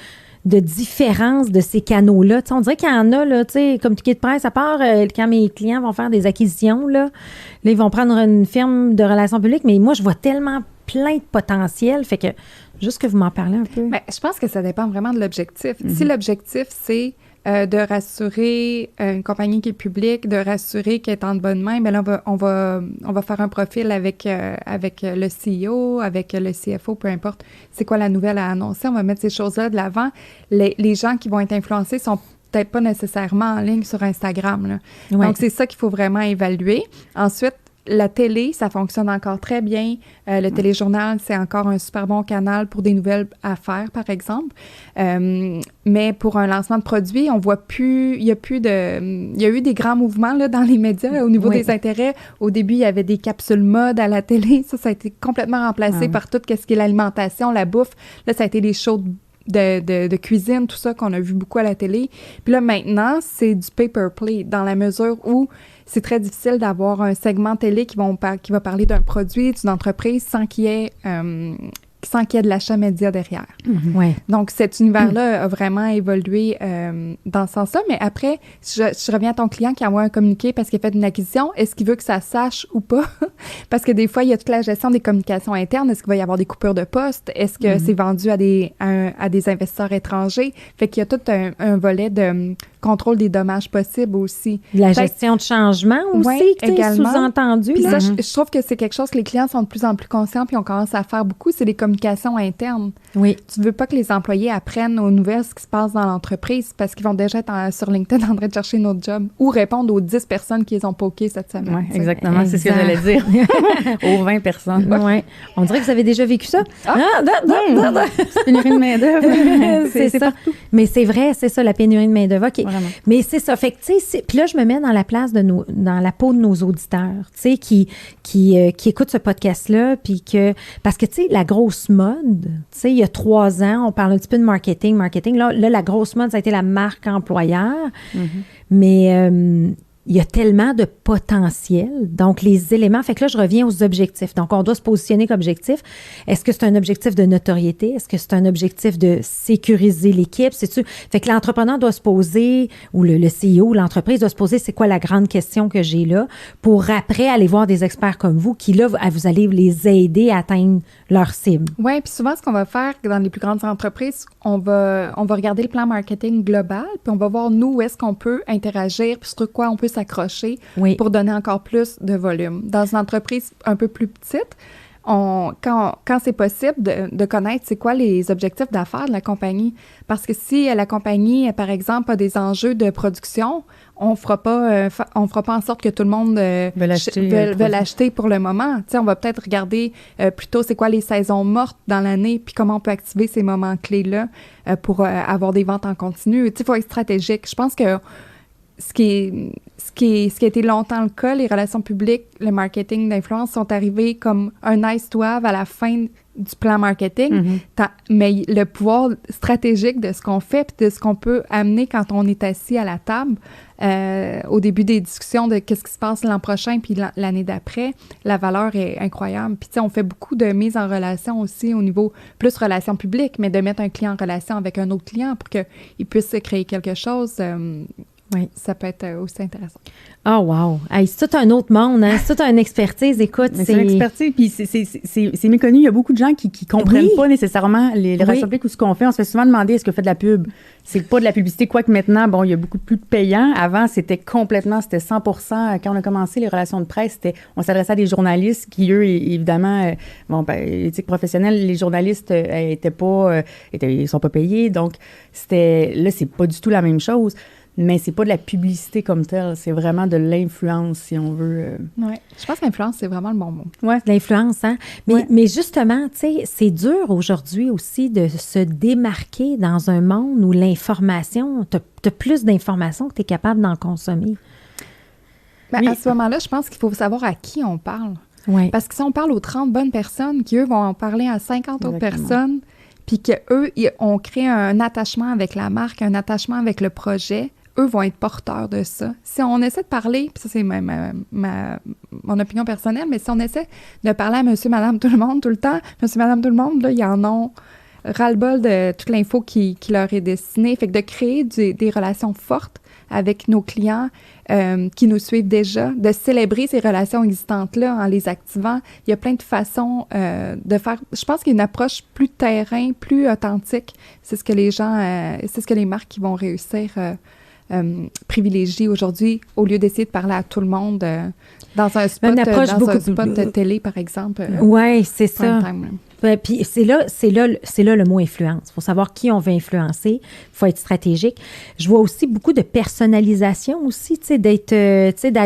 différence de ces canaux-là. Tu sais, on dirait qu'il y en a, là, tu sais, communiqué de presse, à part quand mes clients vont faire des acquisitions, là, ils vont prendre une firme de relations publiques, mais moi, je vois tellement plein de potentiel, fait que juste que vous m'en parlez un peu. Bien, je pense que ça dépend vraiment de l'objectif. Si l'objectif, c'est de rassurer une compagnie qui est publique, de rassurer qu'elle est en bonne main, bien là, on va faire un profil avec le CEO, avec le CFO, peu importe c'est quoi la nouvelle à annoncer. On va mettre ces choses-là de l'avant. Les gens qui vont être influencés sont peut-être pas nécessairement en ligne sur Instagram, là. Ouais. Donc, c'est ça qu'il faut vraiment évaluer. Ensuite, la télé, ça fonctionne encore très bien. Le téléjournal, c'est encore un super bon canal pour des nouvelles affaires, par exemple. Mais pour un lancement de produit, on voit plus, il y a eu des grands mouvements là, dans les médias au niveau des intérêts. Au début, il y avait des capsules mode à la télé. Ça a été complètement remplacé par tout ce qui est l'alimentation, la bouffe. Là, ça a été des shows de cuisine, tout ça qu'on a vu beaucoup à la télé. Puis là, maintenant, c'est du pay-per-play dans la mesure où c'est très difficile d'avoir un segment télé qui va parler d'un produit, d'une entreprise sans qu'il y ait de l'achat média derrière. Ouais. Donc, cet univers-là a vraiment évolué dans ce sens-là. Mais après, si je reviens à ton client qui envoie un communiqué parce qu'il a fait une acquisition, est-ce qu'il veut que ça sache ou pas? Parce que des fois, il y a toute la gestion des communications internes. Est-ce qu'il va y avoir des coupures de postes? Est-ce que c'est vendu à des investisseurs étrangers? Fait qu'il y a tout un volet de contrôle des dommages possibles aussi. La gestion de changement aussi, également. Sous-entendu. Puis ça, je trouve que c'est quelque chose que les clients sont de plus en plus conscients puis on commence à faire beaucoup, c'est les communications internes. Oui. Tu veux pas que les employés apprennent aux nouvelles ce qui se passe dans l'entreprise parce qu'ils vont déjà être sur LinkedIn en train de chercher une autre job ou répondre aux 10 personnes qui les ont pokés cette semaine. Oui, exactement. C'est ce que j'allais dire. Aux 20 personnes. Ouais. On dirait que vous avez déjà vécu ça. Pénurie de main-d'œuvre. c'est ça. Partout. Mais c'est vrai, c'est ça, la pénurie de main-d'œuvre. Okay. Mais c'est ça. Fait que, tu sais, puis là, je me mets dans la place dans la peau de nos auditeurs, tu sais, qui écoutent ce podcast-là, puis parce que, tu sais, la grosse mode, tu sais, il y a 3 ans, on parle un petit peu de marketing. Là, la grosse mode, ça a été la marque employeur. Mais il y a tellement de potentiel. Donc, les éléments... Fait que là, je reviens aux objectifs. Donc, on doit se positionner comme objectif. Est-ce que c'est un objectif de notoriété? Est-ce que c'est un objectif de sécuriser l'équipe? Fait que l'entrepreneur doit se poser, ou le CEO, l'entreprise doit se poser, c'est quoi la grande question que j'ai là, pour après aller voir des experts comme vous qui, là, vous allez les aider à atteindre leur cible. Oui, puis souvent, ce qu'on va faire dans les plus grandes entreprises, on va regarder le plan marketing global, puis on va voir, nous, où est-ce qu'on peut interagir, puis sur quoi on peut s'accrocher pour donner encore plus de volume. Dans une entreprise un peu plus petite, quand c'est possible de connaître c'est quoi les objectifs d'affaires de la compagnie. Parce que si la compagnie, par exemple, a des enjeux de production, on fera pas en sorte que tout le monde veut l'acheter pour le moment. Tu sais, on va peut-être regarder plutôt c'est quoi les saisons mortes dans l'année, puis comment on peut activer ces moments clés-là pour avoir des ventes en continu. Tu sais, il faut être stratégique. Je pense que ce qui a été longtemps le cas, les relations publiques, le marketing d'influence sont arrivés comme un nice to have à la fin du plan marketing, mais le pouvoir stratégique de ce qu'on fait puis de ce qu'on peut amener quand on est assis à la table au début des discussions de qu'est-ce qui se passe l'an prochain puis l'année d'après, la valeur est incroyable. Puis tu sais, on fait beaucoup de mise en relation aussi au niveau plus relations publiques, mais de mettre un client en relation avec un autre client pour qu'il puisse créer quelque chose, ça peut être aussi intéressant. Oh wow! Hey, c'est tout un autre monde, hein? C'est toute une expertise, écoute. C'est une expertise, puis c'est méconnu. Il y a beaucoup de gens qui comprennent pas nécessairement les relations publiques ou ce qu'on fait. On se fait souvent demander, est-ce que fait de la pub? C'est pas de la publicité, quoique maintenant, bon, il y a beaucoup plus de payants. Avant, c'était 100%. Quand on a commencé les relations de presse, on s'adressait à des journalistes qui, eux, évidemment, éthique professionnelle, les journalistes ils sont pas payés. Donc, là, c'est pas du tout la même chose. Mais c'est pas de la publicité comme telle, c'est vraiment de l'influence, si on veut. Oui, je pense que l'influence, c'est vraiment le bon mot. Oui, l'influence, hein? Mais justement, tu sais, c'est dur aujourd'hui aussi de se démarquer dans un monde où l'information, t'as plus d'informations que tu es capable d'en consommer. À ce moment-là, je pense qu'il faut savoir à qui on parle. Oui. Parce que si on parle aux 30 bonnes personnes, qui, eux, vont en parler à 50 autres personnes, puis qu'eux, on crée un attachement avec la marque, un attachement avec le projet, eux vont être porteurs de ça. Si on essaie de parler, puis ça, c'est mon opinion personnelle, mais si on essaie de parler à monsieur, madame, tout le monde, tout le temps, monsieur, madame, tout le monde, là, ils en ont ras-le-bol de toute l'info qui leur est destinée. Fait que de créer des relations fortes avec nos clients qui nous suivent déjà, de célébrer ces relations existantes-là en les activant. Il y a plein de façons de faire. Je pense qu'il y a une approche plus terrain, plus authentique. C'est ce que les gens, c'est ce que les marques qui vont réussir privilégient aujourd'hui, au lieu d'essayer de parler à tout le monde dans un spot, de télé, par exemple. Oui, c'est ça. Puis c'est là le mot influence. Il faut savoir qui on veut influencer. Il faut être stratégique. Je vois aussi beaucoup de personnalisation aussi,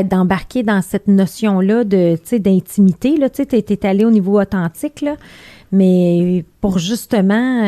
d'embarquer dans cette notion-là d'intimité. Tu es allé au niveau authentique, là, mais pour justement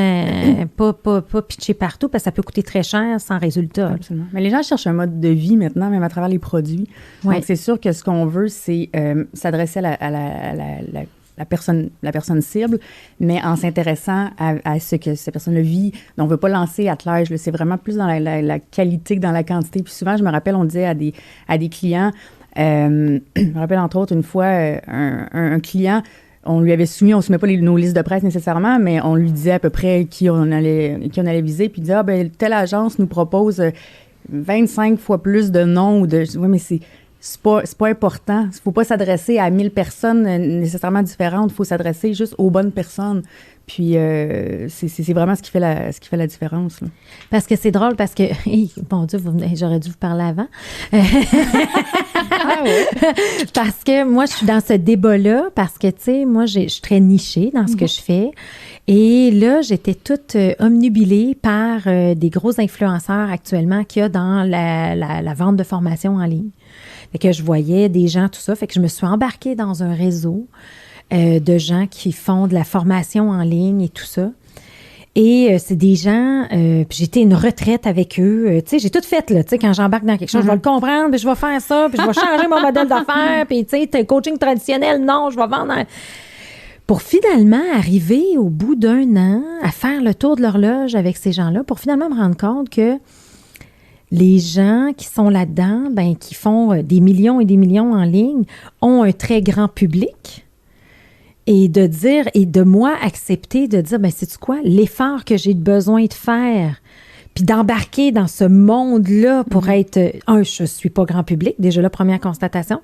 pas pitcher partout, parce que ça peut coûter très cher sans résultat. Absolument. Mais les gens cherchent un mode de vie maintenant, même à travers les produits. Ouais. Donc, c'est sûr que ce qu'on veut, c'est s'adresser à la personne cible, mais en s'intéressant à ce que cette personne vit. Donc, on ne veut pas lancer à l'âge. C'est vraiment plus dans la qualité que dans la quantité. Puis souvent, je me rappelle, on disait à des clients, je me rappelle entre autres une fois, un client, on lui avait soumis, on ne soumet pas nos listes de presse nécessairement, mais on lui disait à peu près qui on allait viser, puis il disait, telle agence nous propose 25 fois plus de noms. Oui, mais c'est pas important. Il ne faut pas s'adresser à 1000 personnes nécessairement différentes. Il faut s'adresser juste aux bonnes personnes. Puis, c'est vraiment ce qui fait la différence. Là. Parce que c'est drôle, parce que, bon Dieu, j'aurais dû vous parler avant. Parce que moi, je suis dans ce débat-là, parce que, tu sais, moi, je suis très nichée dans ce que je fais. Et là, j'étais toute omnubilée par des gros influenceurs actuellement qu'il y a dans la vente de formation en ligne. Fait que je voyais des gens, tout ça. Fait que je me suis embarquée dans un réseau de gens qui font de la formation en ligne et tout ça. Et c'est des gens, puis j'étais une retraite avec eux. Tu sais, j'ai tout fait, là. Tu sais, quand j'embarque dans quelque chose, je vais le comprendre, puis je vais faire ça, puis je vais changer mon modèle d'affaires, puis tu sais, coaching traditionnel, non, je vais vendre... Pour finalement arriver au bout d'un an à faire le tour de l'horloge avec ces gens-là, pour finalement me rendre compte que les gens qui sont là-dedans, qui font des millions et des millions en ligne, ont un très grand public. Et de moi accepter de dire, sais-tu quoi, l'effort que j'ai besoin de faire, puis d'embarquer dans ce monde-là pour être, je suis pas grand public, déjà la première constatation,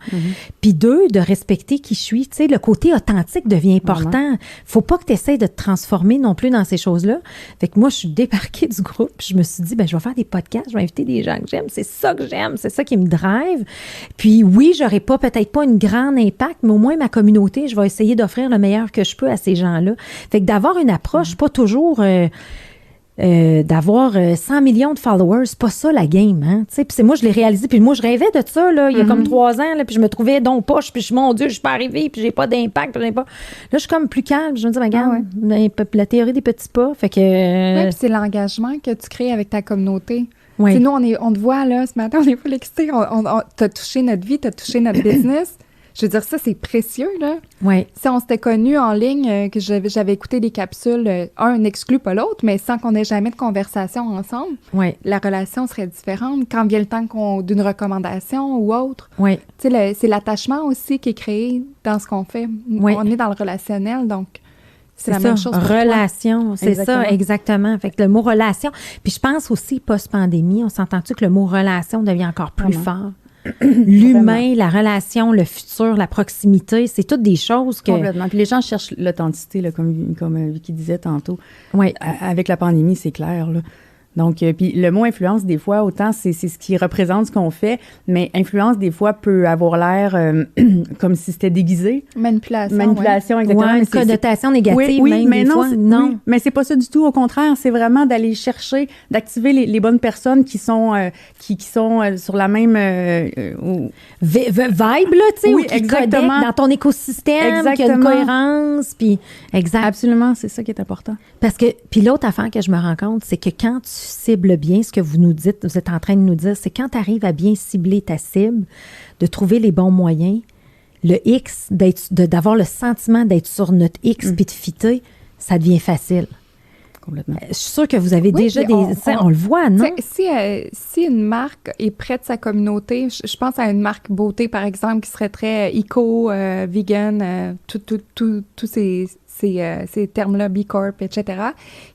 puis deux, de respecter qui je suis. Tu sais, le côté authentique devient important. Faut pas que tu essaies de te transformer non plus dans ces choses-là. Fait que moi, je suis débarquée du groupe, puis je me suis dit, je vais faire des podcasts, je vais inviter des gens que j'aime, c'est ça que j'aime, c'est ça qui me drive. Puis oui, j'aurai peut-être pas une grande impact, mais au moins ma communauté, je vais essayer d'offrir le meilleur que je peux à ces gens-là. Fait que d'avoir une approche, pas toujours... d'avoir 100 millions de followers, c'est pas ça la game, hein, tu sais, puis moi je l'ai réalisé, puis moi je rêvais de ça, là, il y a comme 3 ans, là, puis je me trouvais donc poche, puis mon Dieu, je suis pas arrivée, puis j'ai pas d'impact, puis là, je suis comme plus calme, je me dis, regarde, la théorie des petits pas, fait que... Oui, puis c'est l'engagement que tu crées avec ta communauté. Oui. Nous, on te voit, là, ce matin, on est full excités, t'as touché notre vie, t'as touché notre business. Je veux dire, ça, c'est précieux, là. Oui. Si on s'était connus en ligne, que j'avais écouté des capsules, un n'exclut pas l'autre, mais sans qu'on ait jamais de conversation ensemble, la relation serait différente. Quand vient le temps d'une recommandation ou autre, tu sais, c'est l'attachement aussi qui est créé dans ce qu'on fait. On est dans le relationnel, donc c'est la même chose pour relation, c'est ça, exactement. Fait que le mot relation, puis je pense aussi post-pandémie, on s'entend-tu que le mot relation devient encore plus fort? L'humain, la relation, le futur, la proximité, c'est toutes des choses que... Complètement. Puis les gens cherchent l'authenticité, là, comme Vicky disait tantôt. Oui. Avec la pandémie, c'est clair, là. Donc, puis le mot influence, des fois, autant c'est ce qui représente ce qu'on fait, mais influence, des fois, peut avoir l'air comme si c'était déguisé. Manipulation, exactement. Ouais, une connotation négative, oui, même mais des non, fois. Non. Oui, mais c'est pas ça du tout. Au contraire, c'est vraiment d'aller chercher, d'activer les bonnes personnes qui sont sur la même... vibe, là, tu sais, ou qui exactement. Dans ton écosystème, qui a une cohérence, puis... Exact. Absolument, c'est ça qui est important. Parce que... Puis l'autre affaire que je me rends compte, c'est que quand tu cibles bien ce que vous nous dites, vous êtes en train de nous dire, c'est quand tu arrives à bien cibler ta cible, de trouver les bons moyens, le X, d'avoir le sentiment d'être sur notre X puis de fitter, ça devient facile. Complètement. Je suis sûre que vous avez déjà on le voit, non? Si une marque est près de sa communauté, je pense à une marque beauté, par exemple, qui serait très éco, vegan, tous ces termes-là, B Corp, etc.,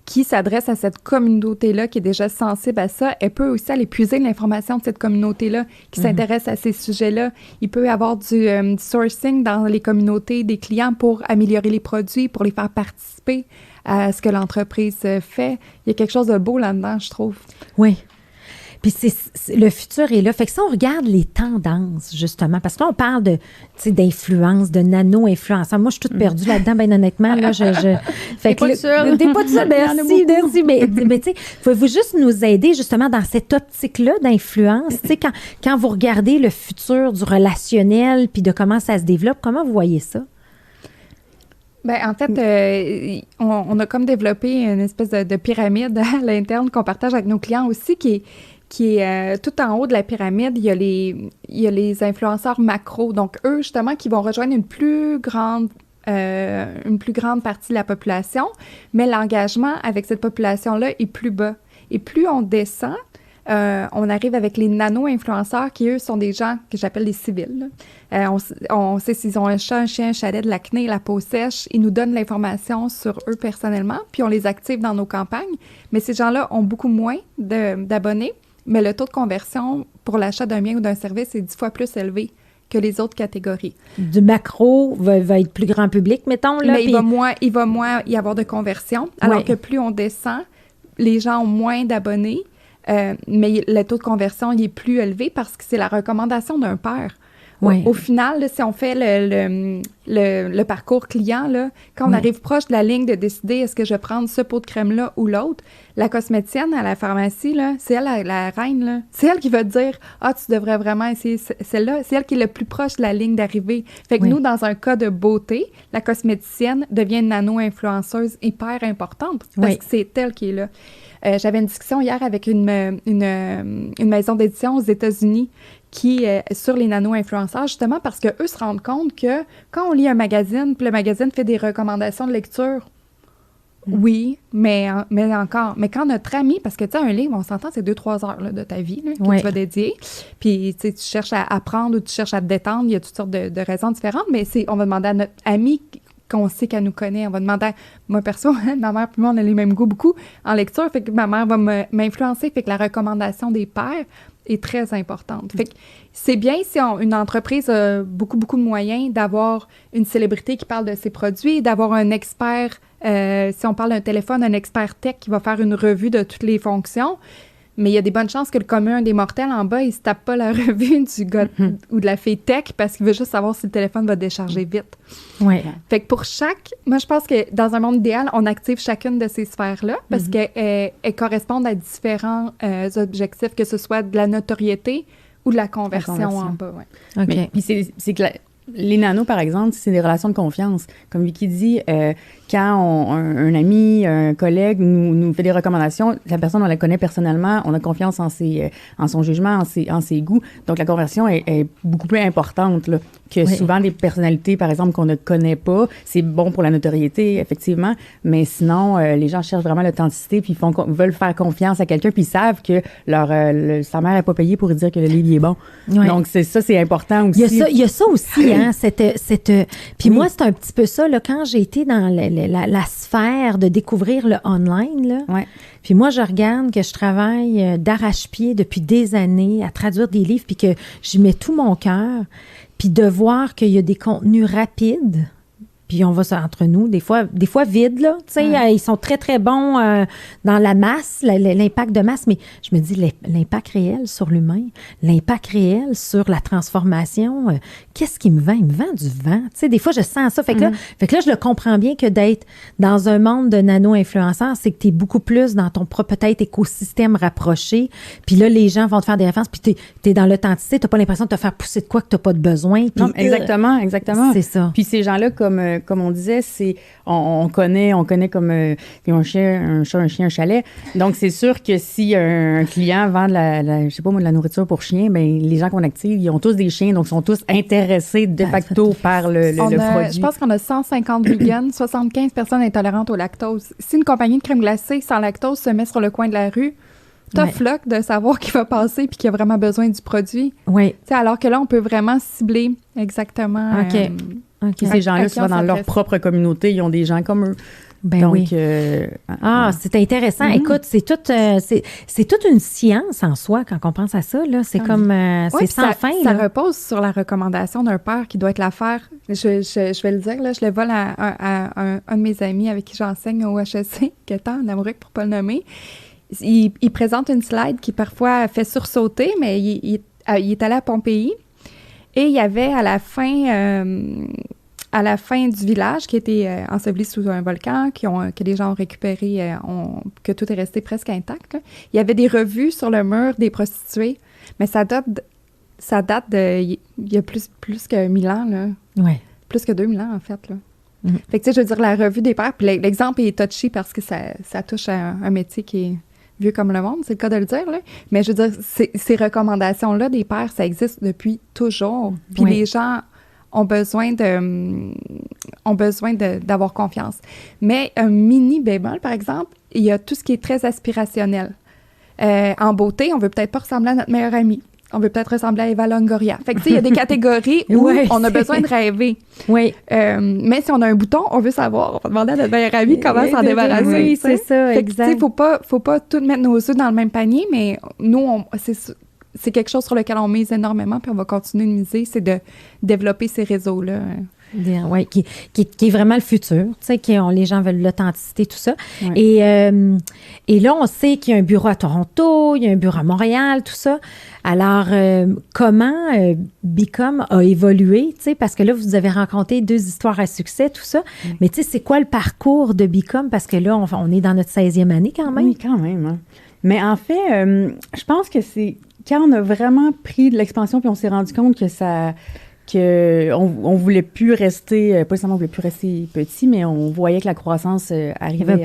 qui s'adresse à cette communauté-là, qui est déjà sensible à ça, elle peut aussi aller puiser l'information de cette communauté-là, qui s'intéresse à ces sujets-là. Il peut y avoir du sourcing dans les communautés des clients pour améliorer les produits, pour les faire participer à ce que l'entreprise fait. Il y a quelque chose de beau là-dedans, je trouve. Oui. Puis le futur est là. Fait que si on regarde les tendances, justement, parce que là, on parle d'influence, de nano-influence. Moi, je suis toute perdue là-dedans, bien honnêtement. Là, T'es pas sûre. T'es pas sûre, merci. Mais tu sais, pouvez-vous juste nous aider, justement, dans cette optique-là d'influence? Tu sais, quand vous regardez le futur du relationnel puis de comment ça se développe, comment vous voyez ça? Bien, en fait, on a comme développé une espèce de pyramide à l'interne qu'on partage avec nos clients aussi, qui est tout en haut de la pyramide. Il y a les influenceurs macro. Donc, eux, justement, qui vont rejoindre une plus grande partie de la population, mais l'engagement avec cette population-là est plus bas. Et plus on descend, on arrive avec les nano-influenceurs qui, eux, sont des gens que j'appelle des civils. On sait s'ils ont un chat, un chien, un chalet, de l'acné, la peau sèche. Ils nous donnent l'information sur eux personnellement, puis on les active dans nos campagnes. Mais ces gens-là ont beaucoup moins d'abonnés, mais le taux de conversion pour l'achat d'un bien ou d'un service est 10 fois plus élevé que les autres catégories. Du macro va être plus grand public, mettons. Là, mais il va moins y avoir de conversion, alors que plus on descend, les gens ont moins d'abonnés, mais le taux de conversion il est plus élevé parce que c'est la recommandation d'un père. Oui. Au final, là, si on fait le parcours client, là, quand on arrive proche de la ligne de décider est-ce que je vais prendre ce pot de crème-là ou l'autre, la cosméticienne à la pharmacie, là, c'est elle la reine. Là. C'est elle qui va te dire « Ah, tu devrais vraiment essayer celle-là. » C'est elle qui est le plus proche de la ligne d'arrivée. Fait que nous, dans un cas de beauté, la cosméticienne devient une nano-influenceuse hyper importante parce que c'est elle qui est là. J'avais une discussion hier avec une maison d'édition aux États-Unis qui sur les nano-influenceurs, justement parce qu'eux se rendent compte que quand on lit un magazine, puis le magazine fait des recommandations de lecture, oui, mais quand notre ami, parce que tu sais, un livre, on s'entend, c'est 2-3 heures là, de ta vie là, que tu vas dédier, puis tu cherches à apprendre ou tu cherches à te détendre, il y a toutes sortes de raisons différentes, mais on va demander à notre ami qu'on sait qu'elle nous connaît. On va demander à moi, perso, ma mère et moi, on a les mêmes goûts beaucoup en lecture, fait que ma mère va m'influencer, fait que la recommandation des pairs est très importante. Fait que c'est bien si une entreprise a beaucoup, beaucoup de moyens d'avoir une célébrité qui parle de ses produits, d'avoir un expert, si on parle d'un téléphone, un expert tech qui va faire une revue de toutes les fonctions. Mais il y a des bonnes chances que le commun des mortels en bas, il se tape pas la revue du gars ou de la fille tech parce qu'il veut juste savoir si le téléphone va décharger vite. Oui. Fait que pour moi, je pense que dans un monde idéal, on active chacune de ces sphères-là parce qu'elles correspondent à différents objectifs, que ce soit de la notoriété ou de la conversion en bas. Ouais. OK. Mais, puis c'est que les nanos, par exemple, c'est des relations de confiance. Comme Vicky dit, quand un ami, un collègue nous fait des recommandations, la personne, on la connaît personnellement, on a confiance en son jugement, en ses goûts. Donc, la conversion est beaucoup plus importante là, que souvent des personnalités, par exemple, qu'on ne connaît pas. C'est bon pour la notoriété, effectivement, mais sinon, les gens cherchent vraiment l'authenticité, puis veulent faire confiance à quelqu'un, puis ils savent que sa mère n'est pas payée pour dire que le livre est bon. Ouais. Donc, c'est important aussi. Il y a ça aussi, hein, puis moi, c'est un petit peu ça, là, quand j'ai été dans la sphère de découvrir le online, là. Ouais. Puis moi, je regarde que je travaille d'arrache-pied depuis des années à traduire des livres, puis que j'y mets tout mon cœur, puis de voir qu'il y a des contenus rapides, puis on va entre nous, des fois vides, là, tu sais, ils sont très, très bons dans la masse, l'impact de masse, mais je me dis, l'impact réel sur l'humain, l'impact réel sur la transformation, qu'est-ce qui me vend? Il me vend du vent, tu sais, des fois, je sens ça. Fait que là, je le comprends bien que d'être dans un monde de nano-influenceurs, c'est que tu es beaucoup plus dans ton propre, peut-être, écosystème rapproché, puis là, les gens vont te faire des références, puis tu es dans l'authenticité, tu n'as pas l'impression de te faire pousser de quoi que tu n'as pas de besoin. Puis, non, exactement. C'est ça. Puis ces gens-là, comme on disait, on connaît comme ils ont un chien, un chat, un chien, un chalet. Donc, c'est sûr que si un client vend de la nourriture pour chien, ben les gens qu'on active, ils ont tous des chiens, donc ils sont tous intéressés de facto par le produit. Je pense qu'on a 150 vegans, 75 personnes intolérantes au lactose. Si une compagnie de crème glacée sans lactose se met sur le coin de la rue, tough luck de savoir qui va passer puis qui a vraiment besoin du produit. Oui. Alors que là, on peut vraiment cibler exactement... Puis ces gens-là, souvent dans leur propre communauté, ils ont des gens comme eux. Ben donc, c'est intéressant. Écoute, c'est toute une science en soi quand on pense à ça. Là. C'est comme, c'est sans fin. Ça repose sur la recommandation d'un père qui doit être l'affaire. Je vais le dire, là, je le vole à un de mes amis avec qui j'enseigne au HEC, qui est en Amérique pour ne pas le nommer. Il présente une slide qui parfois fait sursauter, mais il est allé à Pompéi. Et il y avait à la fin du village qui était enseveli sous un volcan, que les gens ont récupéré, que tout est resté presque intact, là. Il y avait des revues sur le mur des prostituées, mais ça date de il y a plus que 1000 ans, là. Ouais. Plus que 2000 ans, en fait, là. Fait que, tu sais, je veux dire, la revue des pères, puis l'exemple est touchy parce que ça touche à un métier qui est vieux comme le monde, c'est le cas de le dire, là. Mais je veux dire, ces recommandations-là des pères, ça existe depuis toujours. Puis les gens ont besoin d'avoir confiance. Mais un mini bémol, par exemple, il y a tout ce qui est très aspirationnel. En beauté, on veut peut-être pas ressembler à notre meilleure amie. On veut peut-être ressembler à Eva Longoria. Fait que, tu sais, il y a des catégories où on a besoin de rêver. Oui. Mais si on a un bouton, on veut savoir. On va demander à notre meilleure amie comment s'en débarrasser. Oui, c'est ça, fait que, exact. Tu sais, faut pas tout mettre nos œufs dans le même panier, mais nous, c'est quelque chose sur lequel on mise énormément, puis on va continuer de miser, c'est de développer ces réseaux-là. Oui, qui est vraiment le futur, tu sais, les gens veulent l'authenticité, tout ça. Ouais. Et là, on sait qu'il y a un bureau à Toronto, il y a un bureau à Montréal, tout ça. Alors, comment Become a évolué, tu sais, parce que là, vous avez rencontré 2 histoires à succès, tout ça. Mais tu sais, c'est quoi le parcours de Become? Parce que là, on est dans notre 16e année quand même. Oui, quand même. Hein. Mais en fait, je pense que c'est quand on a vraiment pris de l'expansion puis on s'est rendu compte qu'on voulait plus rester, pas seulement on voulait plus rester petit, mais on voyait que la croissance arrivait. Il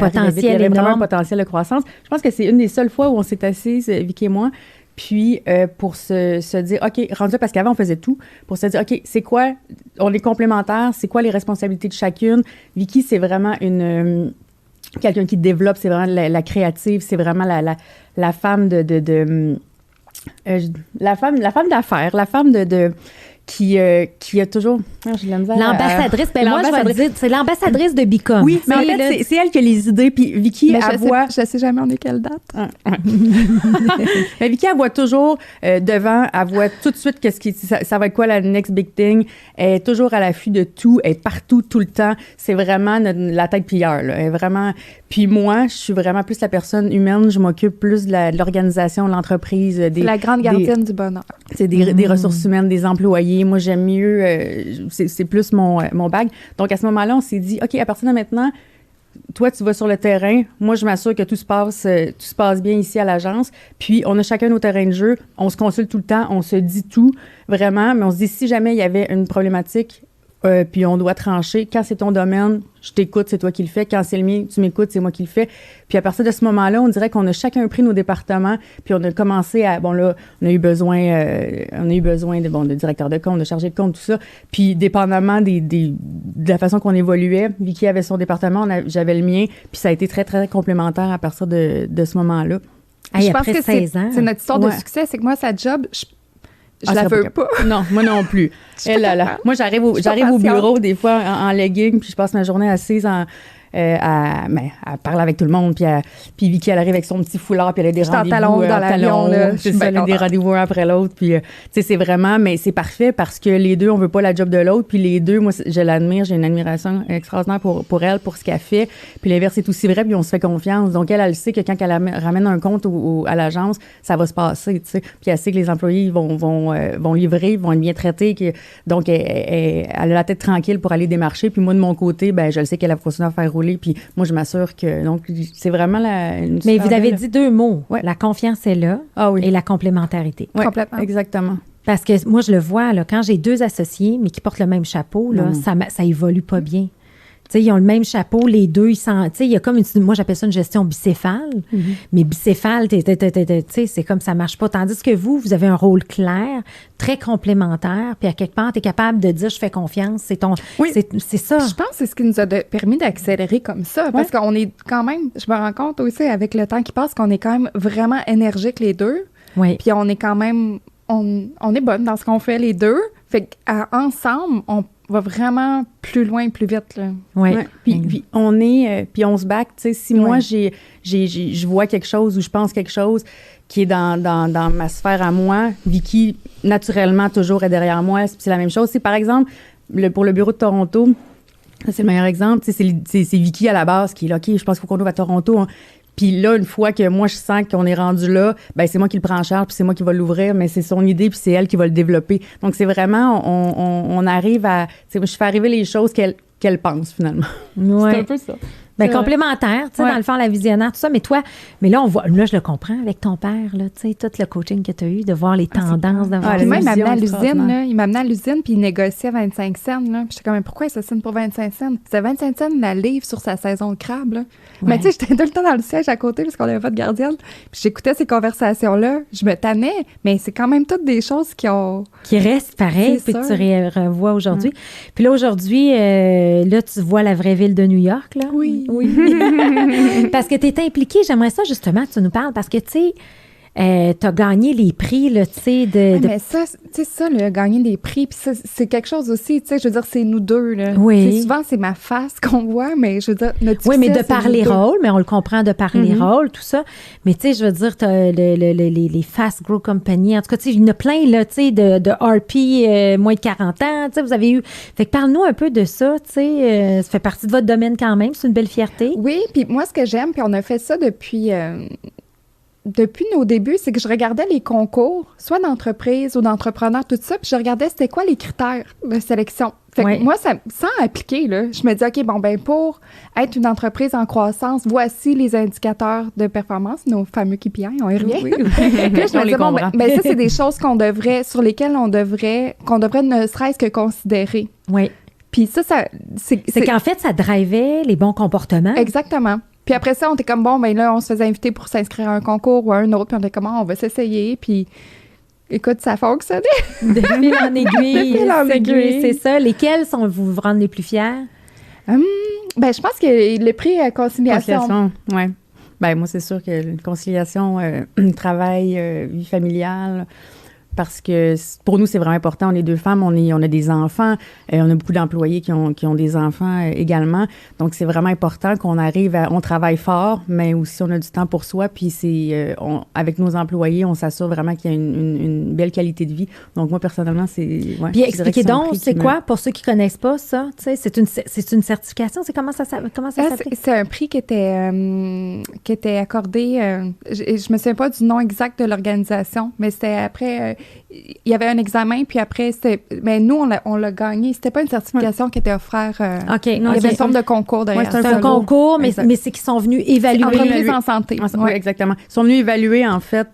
y avait vraiment un potentiel de croissance. Je pense que c'est une des seules fois où on s'est assises, Vicky et moi, puis pour se dire, OK, rendu parce qu'avant on faisait tout, pour se dire, OK, c'est quoi, on est complémentaires, c'est quoi les responsabilités de chacune. Vicky, c'est vraiment quelqu'un qui développe, c'est vraiment la créative, c'est vraiment la femme la femme d'affaires, la femme qui a toujours... j'ai de la misère l'ambassadrice, moi, je vais le dire, c'est l'ambassadrice de Become. Oui, mais en fait, c'est elle qui a les idées, puis Vicky, elle voit... Je sais jamais on est quelle date. Mais Vicky, elle voit toujours devant, elle voit tout de suite ça va être quoi la next big thing. Elle est toujours à l'affût de tout, elle est partout, tout le temps. C'est vraiment la tête plieur, là. Elle est vraiment... Puis moi, je suis vraiment plus la personne humaine, je m'occupe plus de l'organisation, de l'entreprise. C'est la grande gardienne du bonheur. C'est des ressources humaines, des employés. Moi, j'aime mieux, c'est plus mon bag. Donc, à ce moment-là, on s'est dit, OK, à partir de maintenant, toi, tu vas sur le terrain. Moi, je m'assure que tout se passe bien ici à l'agence. Puis, on a chacun nos terrains de jeu. On se consulte tout le temps. On se dit tout, vraiment. Mais on se dit, si jamais il y avait une problématique, puis on doit trancher. Quand c'est ton domaine, je t'écoute, c'est toi qui le fais. Quand c'est le mien, tu m'écoutes, c'est moi qui le fais. Puis à partir de ce moment-là, on dirait qu'on a chacun pris nos départements, puis on a commencé à... Bon, là, on a eu besoin de directeur de compte, de chargé de compte, tout ça. Puis dépendamment de la façon qu'on évoluait, Vicky avait son département, j'avais le mien, puis ça a été très, très complémentaire à partir de ce moment-là. Je pense que 16 ans. C'est notre histoire de succès, c'est que moi, sa job... Je la veux pas. Non, moi non plus. Moi, j'arrive au bureau des fois en legging, puis je passe ma journée assise à parler avec tout le monde, puis Vicky, elle arrive avec son petit foulard, puis elle a des rendez-vous. Talon dans l'avion, là. C'est ça, elle a des rendez-vous un après l'autre, puis tu sais, c'est vraiment, mais c'est parfait parce que les deux, on veut pas la job de l'autre, puis les deux, moi, je l'admire, j'ai une admiration extraordinaire pour elle, pour ce qu'elle fait, puis l'inverse est aussi vrai, puis on se fait confiance. Donc, elle sait que quand elle ramène un compte à l'agence, ça va se passer, tu sais, puis elle sait que les employés vont livrer, vont être bien traités, donc elle a la tête tranquille pour aller démarcher, puis moi, de mon côté, ben je le sais qu'elle va continuer à faire rouler. Puis moi, je m'assure que... Donc, c'est vraiment Mais vous avez dit 2 mots. Ouais. La confiance est là et la complémentarité. Oui, complètement. Exactement. Parce que moi, je le vois, là, quand j'ai 2 associés, mais qui portent le même chapeau, là, ça évolue pas bien. Tu sais, ils ont le même chapeau, les deux, tu sais, il y a comme moi, j'appelle ça une gestion bicéphale, mais bicéphale, tu sais, c'est comme ça marche pas. Tandis que vous avez un rôle clair, très complémentaire, puis à quelque part, tu es capable de dire, je fais confiance, c'est ça. Je pense que c'est ce qui nous a permis d'accélérer comme ça, parce qu'on est quand même, je me rends compte aussi avec le temps qui passe, qu'on est quand même vraiment énergiques les deux, puis on est quand même, on est bonnes dans ce qu'on fait les deux, fait qu'ensemble, on va vraiment plus loin, plus vite, là. Oui. Puis on est... puis on se back, tu sais, si moi, je vois quelque chose ou je pense quelque chose qui est dans ma sphère à moi, Vicky, naturellement, toujours est derrière moi. C'est la même chose. C'est par exemple, pour le bureau de Toronto, ça, c'est le meilleur exemple. Tu sais, c'est Vicky à la base qui est là, OK, je pense qu'il faut qu'on ouvre à Toronto, hein. Puis là, une fois que moi, je sens qu'on est rendu là, ben c'est moi qui le prends en charge, puis c'est moi qui va l'ouvrir, mais c'est son idée, puis c'est elle qui va le développer. Donc, c'est vraiment, on arrive à... Je fais arriver les choses qu'elle pense, finalement. Ouais. C'est un peu ça. Ben, complémentaire, tu sais, dans le fond, la visionnaire, tout ça. Mais toi, là, je le comprends avec ton père, là, tu sais, tout le coaching que tu as eu, de voir les tendances. Même, il m'a amené à l'usine, là. Il m'a amené à l'usine, puis il négociait 25 cents, là. Puis j'étais comme, pourquoi il s'assigne pour 25 cents? C'était 25 cents la livre sur sa saison de crabe, là. Ouais. Mais tu sais, j'étais tout le temps dans le siège à côté, parce qu'on n'avait pas de gardienne. Puis j'écoutais ces conversations-là. Je me tannais, mais c'est quand même toutes des choses qui restent pareil, puis que tu revois aujourd'hui. Puis là, aujourd'hui, là, tu vois la vraie ville de New York, là. Oui. Parce que tu es impliquée, j'aimerais ça justement que tu nous parles, parce que, tu sais, tu as gagné les prix, là, tu sais, mais ça, tu sais, ça, là, gagner des prix, puis ça, c'est quelque chose aussi, tu sais, je veux dire, c'est nous deux, là. Oui. T'sais, souvent, c'est ma face qu'on voit, mais je veux dire, notre succès, oui, mais de par les rôles, mais on le comprend de par les rôles, tout ça. Mais, tu sais, je veux dire, t'as les Fast Grow Company, en tout cas, tu sais, il y en a plein, là, tu sais, de RP, moins de 40 ans, tu sais, vous avez eu... Fait que parle-nous un peu de ça, tu sais, ça fait partie de votre domaine quand même, c'est une belle fierté. Oui, puis moi, ce que j'aime, puis on a fait ça depuis nos débuts, c'est que je regardais les concours, soit d'entreprise ou d'entrepreneurs, tout ça, puis je regardais c'était quoi les critères de sélection. Fait que moi, sans appliquer, là, je me dis, OK, bon, ben pour être une entreprise en croissance, voici les indicateurs de performance, nos fameux KPI, on y revient. Oui. Là, je me dis, bon, ben ça, c'est des choses sur lesquelles qu'on devrait ne serait-ce que considérer. Oui. Puis ça c'est qu'en fait, ça drivait les bons comportements. Exactement. Puis après ça, on était comme, bon, ben là, on se faisait inviter pour s'inscrire à un concours ou à un autre, puis on était comme, on va s'essayer, puis écoute, ça fonctionnait. De fil en aiguille. C'est ça. Lesquels vous rendent les plus fiers? Ben, je pense que le prix conciliation. Oui. Ben, moi, c'est sûr que conciliation, travail, vie familiale... Parce que pour nous, c'est vraiment important. On est 2 femmes, on a des enfants, on a beaucoup d'employés qui ont des enfants également. Donc, c'est vraiment important qu'on arrive on travaille fort, mais aussi on a du temps pour soi. Puis, avec nos employés, on s'assure vraiment qu'il y a une belle qualité de vie. Donc, moi, personnellement, c'est... Ouais, puis, expliquez donc, c'est quoi, pour ceux qui ne connaissent pas ça? Tu sais, c'est une certification? C'est comment ça s'appelle? C'est un prix qui était accordé... je me souviens pas du nom exact de l'organisation, mais c'était après... il y avait un examen, puis après, nous, on l'a gagné. C'était pas une certification qui était offerte. OK. Non, il y avait une forme de concours derrière. C'est un concours, mais c'est qu'ils sont venus évaluer. Entreprise en santé. Oui, exactement. Ils sont venus évaluer, en fait...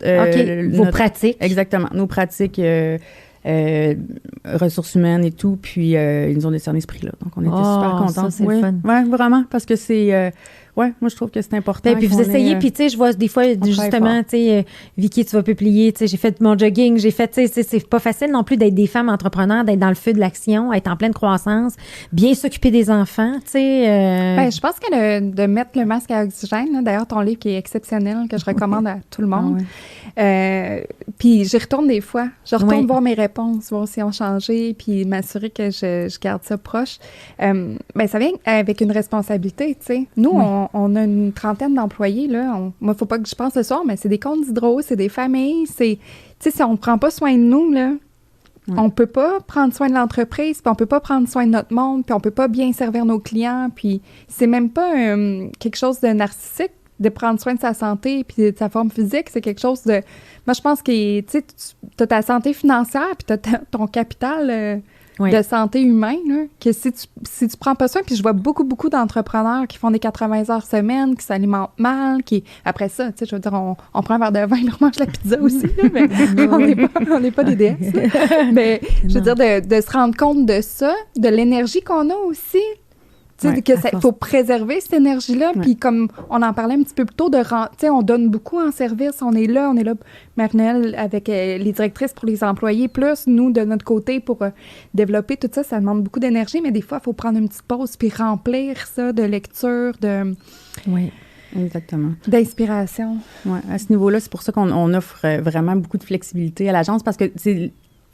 vos pratiques. Exactement. Nos pratiques... ressources humaines et tout, puis ils nous ont décerné ce prix-là. Donc, on était super contents. Ça, c'est le fun. Oui, vraiment, parce que c'est... moi, je trouve que c'est important. Puis vous essayez, puis tu sais, je vois des fois, justement, tu sais, Vicky, tu vas publier, tu sais, j'ai fait mon jogging, j'ai fait, tu sais, c'est pas facile non plus d'être des femmes entrepreneurs, d'être dans le feu de l'action, être en pleine croissance, bien s'occuper des enfants, tu sais. Je pense que de mettre le masque à oxygène, là, d'ailleurs, ton livre qui est exceptionnel, que je recommande à tout le monde. Puis j'y retourne des fois. Je retourne voir mes réponses, voir si elles ont changé, puis m'assurer que je garde ça proche. Ça vient avec une responsabilité, tu sais. Nous, on a une trentaine d'employés, là. Moi, faut pas que je pense ce soir, mais c'est des comptes d'hydro, c'est des familles, tu sais, si on prend pas soin de nous, là, on peut pas prendre soin de l'entreprise, puis on peut pas prendre soin de notre monde, puis on peut pas bien servir nos clients, puis c'est même pas quelque chose de narcissique de prendre soin de sa santé puis de sa forme physique, c'est quelque chose de... Moi, je pense que, tu sais, tu as ta santé financière puis tu as ton capital de santé humaine, là, que si tu prends pas soin, puis je vois beaucoup d'entrepreneurs qui font des 80 heures semaine, qui s'alimentent mal, qui... Après ça, tu sais, je veux dire, on prend un verre de vin, on mange la pizza aussi, là, mais on n'est pas des déesses. Mais, je veux dire, de se rendre compte de ça, de l'énergie qu'on a aussi, il faut préserver cette énergie-là. Puis comme on en parlait un petit peu plus tôt, on donne beaucoup en service. On est là, Marie-Noël, avec les directrices pour les employés, plus nous, de notre côté, pour développer tout ça. Ça demande beaucoup d'énergie, mais des fois, il faut prendre une petite pause puis remplir ça de lecture, Oui, exactement. D'inspiration. Oui, à ce niveau-là, c'est pour ça qu'on offre vraiment beaucoup de flexibilité à l'agence, parce que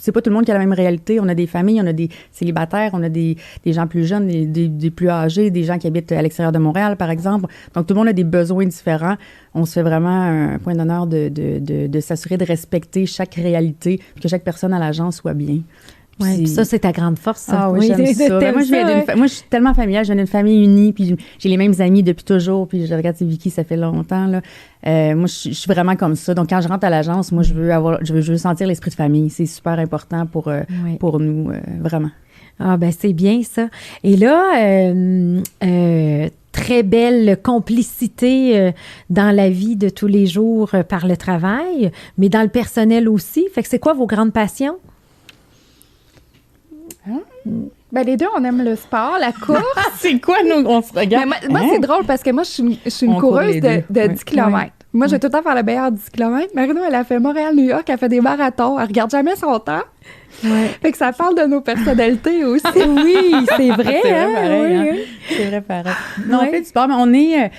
c'est pas tout le monde qui a la même réalité. On a des familles, on a des célibataires, on a des gens plus jeunes, des plus âgés, des gens qui habitent à l'extérieur de Montréal, par exemple. Donc, tout le monde a des besoins différents. On se fait vraiment un point d'honneur de s'assurer de respecter chaque réalité, puis que chaque personne à l'agence soit bien. Oui, ça, c'est ta grande force, ça. Ah oui, j'aime ça. Moi, je suis tellement familiale. Je viens d'une famille unie, puis j'ai les mêmes amis depuis toujours. Puis je regarde Vicky, ça fait longtemps, là. Moi, je suis vraiment comme ça. Donc, quand je rentre à l'agence, moi, je veux sentir l'esprit de famille. C'est super important pour nous, vraiment. Ah, ben c'est bien, ça. Et là, très belle complicité dans la vie de tous les jours par le travail, mais dans le personnel aussi. Fait que c'est quoi vos grandes passions? Ben, les deux, on aime le sport, la course. C'est quoi, nous, on se regarde? Moi, c'est drôle parce que moi, je suis une coureuse de 10 km. Moi, je vais tout le temps faire le meilleur 10 km. Marie-Noël, elle a fait Montréal-New York, elle fait des marathons. Elle regarde jamais son temps. Fait que ça parle de nos personnalités aussi. Oui, c'est vrai. C'est vrai, pareil. C'est vrai, pareil. Non, on fait du sport, mais on est...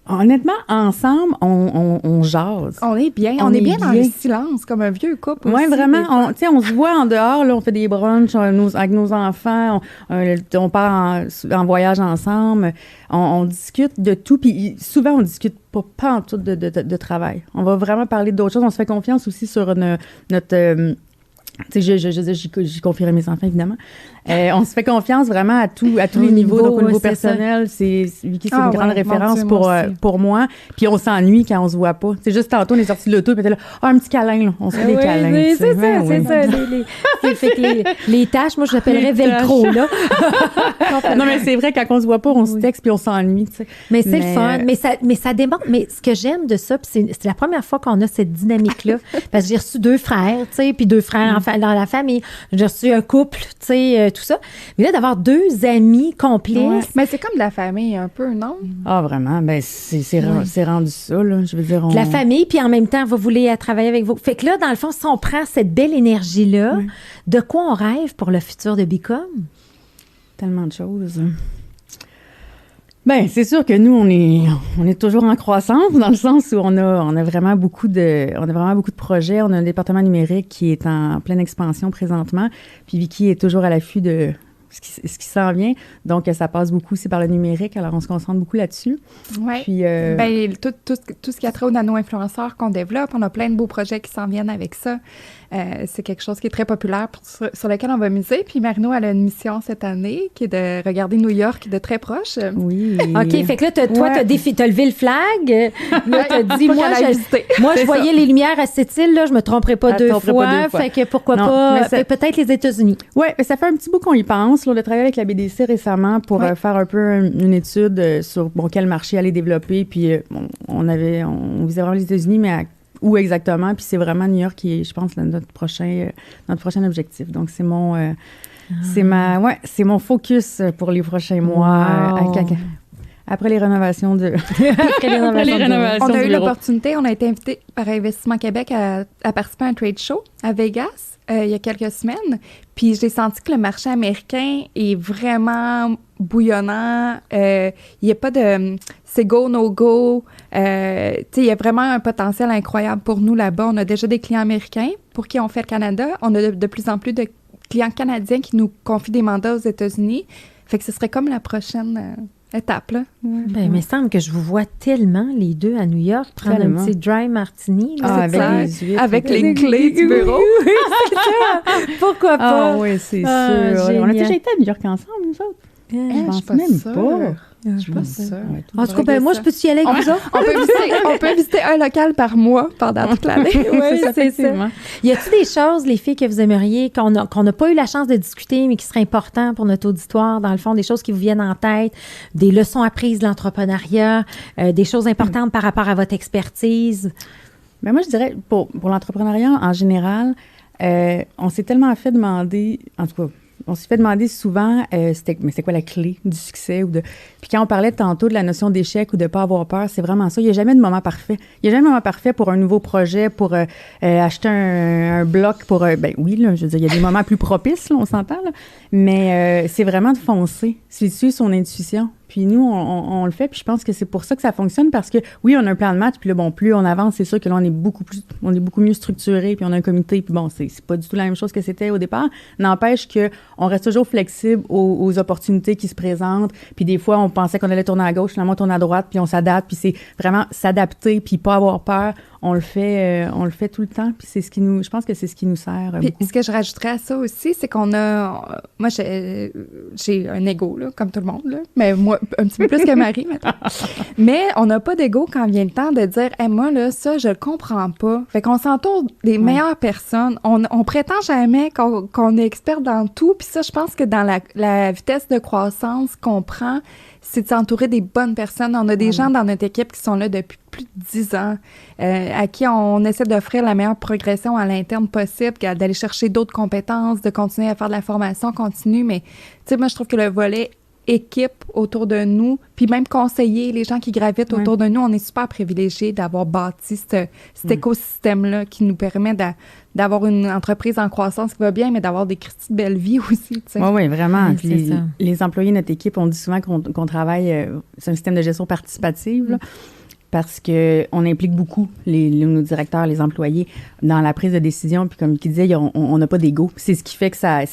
honnêtement, ensemble, on jase. On est bien. On est bien dans le silence, comme un vieux couple aussi. Oui, vraiment. On se voit en dehors, là, on fait des brunchs avec nos enfants, on part en voyage ensemble, on discute de tout, puis souvent, on discute pas en tout de travail. On va vraiment parler d'autres choses. On se fait confiance aussi sur notre... Tu sais, j'ai confié à mes enfants, évidemment. On se fait confiance vraiment à tous les niveaux. Donc, au niveau personnel, Vicky, c'est une grande référence pour moi. Puis, on s'ennuie quand on se voit pas. C'est juste tantôt, on est sorti de l'auto, puis on était là, un petit câlin, là. On se fait des câlins. C'est ça. Fait que les tâches, moi, je l'appellerais velcro, là. Non, mais c'est vrai, quand on se voit pas, on se texte, puis on s'ennuie, tu sais. Mais c'est le fun. Mais ça démontre. Mais ce que j'aime de ça, puis c'est la première fois qu'on a cette dynamique-là, parce que j'ai reçu 2 frères, tu sais, puis 2 frères dans la famille. J'ai reçu un couple, tu sais, tout ça. Mais là, d'avoir 2 amis complices. Ouais. Mais c'est comme de la famille, un peu, non? Ah, vraiment? Ben, c'est rendu ça, là. Je veux dire, la famille, puis en même temps, vous voulez travailler avec vous. Fait que là, dans le fond, si on prend cette belle énergie-là, de quoi on rêve pour le futur de Bicom? Tellement de choses. Ben, c'est sûr que nous, on est toujours en croissance, dans le sens où on a vraiment beaucoup de projets. On a un département numérique qui est en pleine expansion présentement. Puis Vicky est toujours à l'affût de ce qui s'en vient. Donc, ça passe beaucoup aussi par le numérique. Alors, on se concentre beaucoup là-dessus. Oui. Puis, tout ce qui a trait aux nano-influenceurs qu'on développe, on a plein de beaux projets qui s'en viennent avec ça. c'est quelque chose qui est très populaire sur lequel on va miser. Puis Marino, elle a une mission cette année qui est de regarder New York de très proche. Oui. OK, fait que là, toi, t'as levé le flag. Là, t'as dit, moi, je voyais les lumières à cette île, là, je me tromperais pas deux fois. Fait que pourquoi pas, peut-être les États-Unis. Oui, ça fait un petit bout qu'on y pense. Là, on a travaillé avec la BDC récemment pour faire un peu une étude sur quel marché aller développer. Puis on visait vraiment les États-Unis, mais où exactement? Puis c'est vraiment New York qui est, je pense, notre prochain objectif. Donc, c'est mon focus pour les prochains mois. Après les rénovations on a eu l'opportunité, on a été invité par Investissement Québec à participer à un trade show à Vegas il y a quelques semaines. Puis j'ai senti que le marché américain est vraiment bouillonnant. Il n'y a pas de... C'est go, no go. Il y a vraiment un potentiel incroyable pour nous là-bas. On a déjà des clients américains pour qui on fait le Canada. On a de plus en plus de clients canadiens qui nous confient des mandats aux États-Unis. Fait que ce serait comme la prochaine... étape, là. Ben, il me semble que je vous vois tellement, les deux, à New York, prendre un petit dry martini. Là, avec les clés du bureau. Pourquoi pas? Ah oui, c'est sûr. On a déjà été à New York ensemble, nous autres. Je pense même pas. Je suis pas sûre. En tout cas, moi, je peux y aller avec vous autres? On peut visiter un local par mois pendant toute l'année. Oui, c'est ça. Y a-t-il des choses, les filles, que vous aimeriez, qu'on n'a pas eu la chance de discuter, mais qui seraient importantes pour notre auditoire, dans le fond, des choses qui vous viennent en tête, des leçons apprises de l'entrepreneuriat, des choses importantes par rapport à votre expertise? Ben moi, je dirais, pour l'entrepreneuriat en général, on s'est tellement fait demander, en tout cas, on s'est fait demander souvent, c'est quoi la clé du succès? Puis quand on parlait tantôt de la notion d'échec ou de ne pas avoir peur, c'est vraiment ça. Il n'y a jamais de moment parfait. Il n'y a jamais de moment parfait pour un nouveau projet, pour acheter un bloc, pour... oui, là, je veux dire, il y a des moments plus propices, là, on s'entend, là, mais c'est vraiment de foncer, c'est de suivre son intuition. Puis nous, on le fait, puis je pense que c'est pour ça que ça fonctionne, parce que oui, on a un plan de match, puis là, bon, plus on avance, c'est sûr que là, on est beaucoup mieux structuré, puis on a un comité, puis bon, c'est pas du tout la même chose que c'était au départ. N'empêche qu'on reste toujours flexible aux opportunités qui se présentent, puis des fois, on pensait qu'on allait tourner à gauche, finalement, on tourne à droite, puis on s'adapte, puis c'est vraiment s'adapter, puis pas avoir peur. On le fait tout le temps, puis c'est je pense que c'est ce qui nous sert puis beaucoup. Ce que je rajouterais à ça aussi, c'est qu'on a... Moi, j'ai un ego, là, comme tout le monde, là, mais moi, un petit peu plus que Marie, maintenant. Mais on n'a pas d'ego quand vient le temps de dire « moi, là, ça, je le comprends pas. » Fait qu'on s'entoure des meilleures personnes. On prétend jamais qu'on est expert dans tout, puis ça, je pense que dans la vitesse de croissance qu'on prend, c'est de s'entourer des bonnes personnes. On a des gens dans notre équipe qui sont là depuis plus de 10 ans, à qui on essaie d'offrir la meilleure progression à l'interne possible, d'aller chercher d'autres compétences, de continuer à faire de la formation continue. Mais, tu sais, moi, je trouve que le volet équipe autour de nous, puis même conseiller les gens qui gravitent autour de nous, on est super privilégiés d'avoir bâti cet écosystème-là qui nous permet d'avoir une entreprise en croissance qui va bien, mais d'avoir des Christy de belle vie aussi. Oui, vraiment. Puis les employés de notre équipe, on dit souvent qu'on travaille sur un système de gestion participative, là, parce qu'on implique beaucoup nos directeurs, les employés dans la prise de décision. Puis comme il disait, on n'a pas d'ego. C'est ce qui fait que ça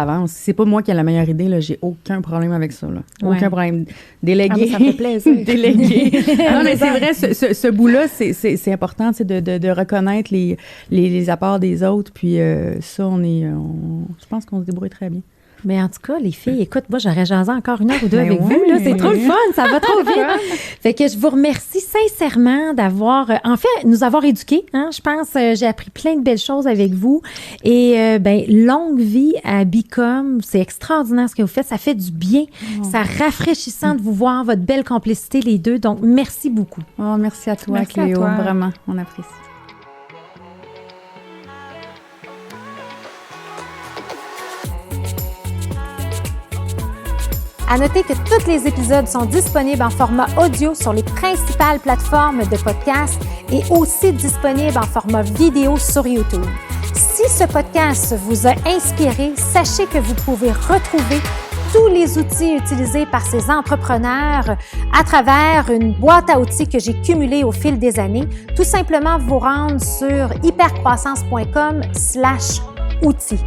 avance. C'est pas moi qui ai la meilleure idée, là, j'ai aucun problème avec ça. Là. Aucun problème. Déléguer. Ça me fait plaisir. Déléguer. Non, mais c'est vrai, ce bout-là, c'est important de reconnaître les apports des autres. Puis ça, je pense qu'on se débrouille très bien. Mais en tout cas, les filles, écoute, moi, j'aurais jasé encore 1 heure ou 2 avec vous. Là, c'est trop le fun, ça va trop vite. Fait que je vous remercie sincèrement d'avoir, nous avoir éduqués. Hein, je pense, j'ai appris plein de belles choses avec vous. Et longue vie à Bicom, c'est extraordinaire ce que vous faites. Ça fait du bien. C'est rafraîchissant de vous voir, votre belle complicité, les deux. Donc, merci beaucoup. Oh, merci à toi, Cléo. Vraiment, on apprécie. À noter que tous les épisodes sont disponibles en format audio sur les principales plateformes de podcast et aussi disponibles en format vidéo sur YouTube. Si ce podcast vous a inspiré, sachez que vous pouvez retrouver tous les outils utilisés par ces entrepreneurs à travers une boîte à outils que j'ai cumulée au fil des années. Tout simplement vous rendre sur hypercroissance.com/outils.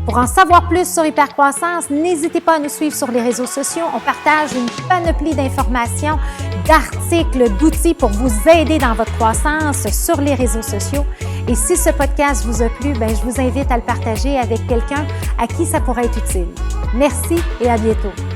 Pour en savoir plus sur Hypercroissance, n'hésitez pas à nous suivre sur les réseaux sociaux. On partage une panoplie d'informations, d'articles, d'outils pour vous aider dans votre croissance sur les réseaux sociaux. Et si ce podcast vous a plu, je vous invite à le partager avec quelqu'un à qui ça pourrait être utile. Merci et à bientôt.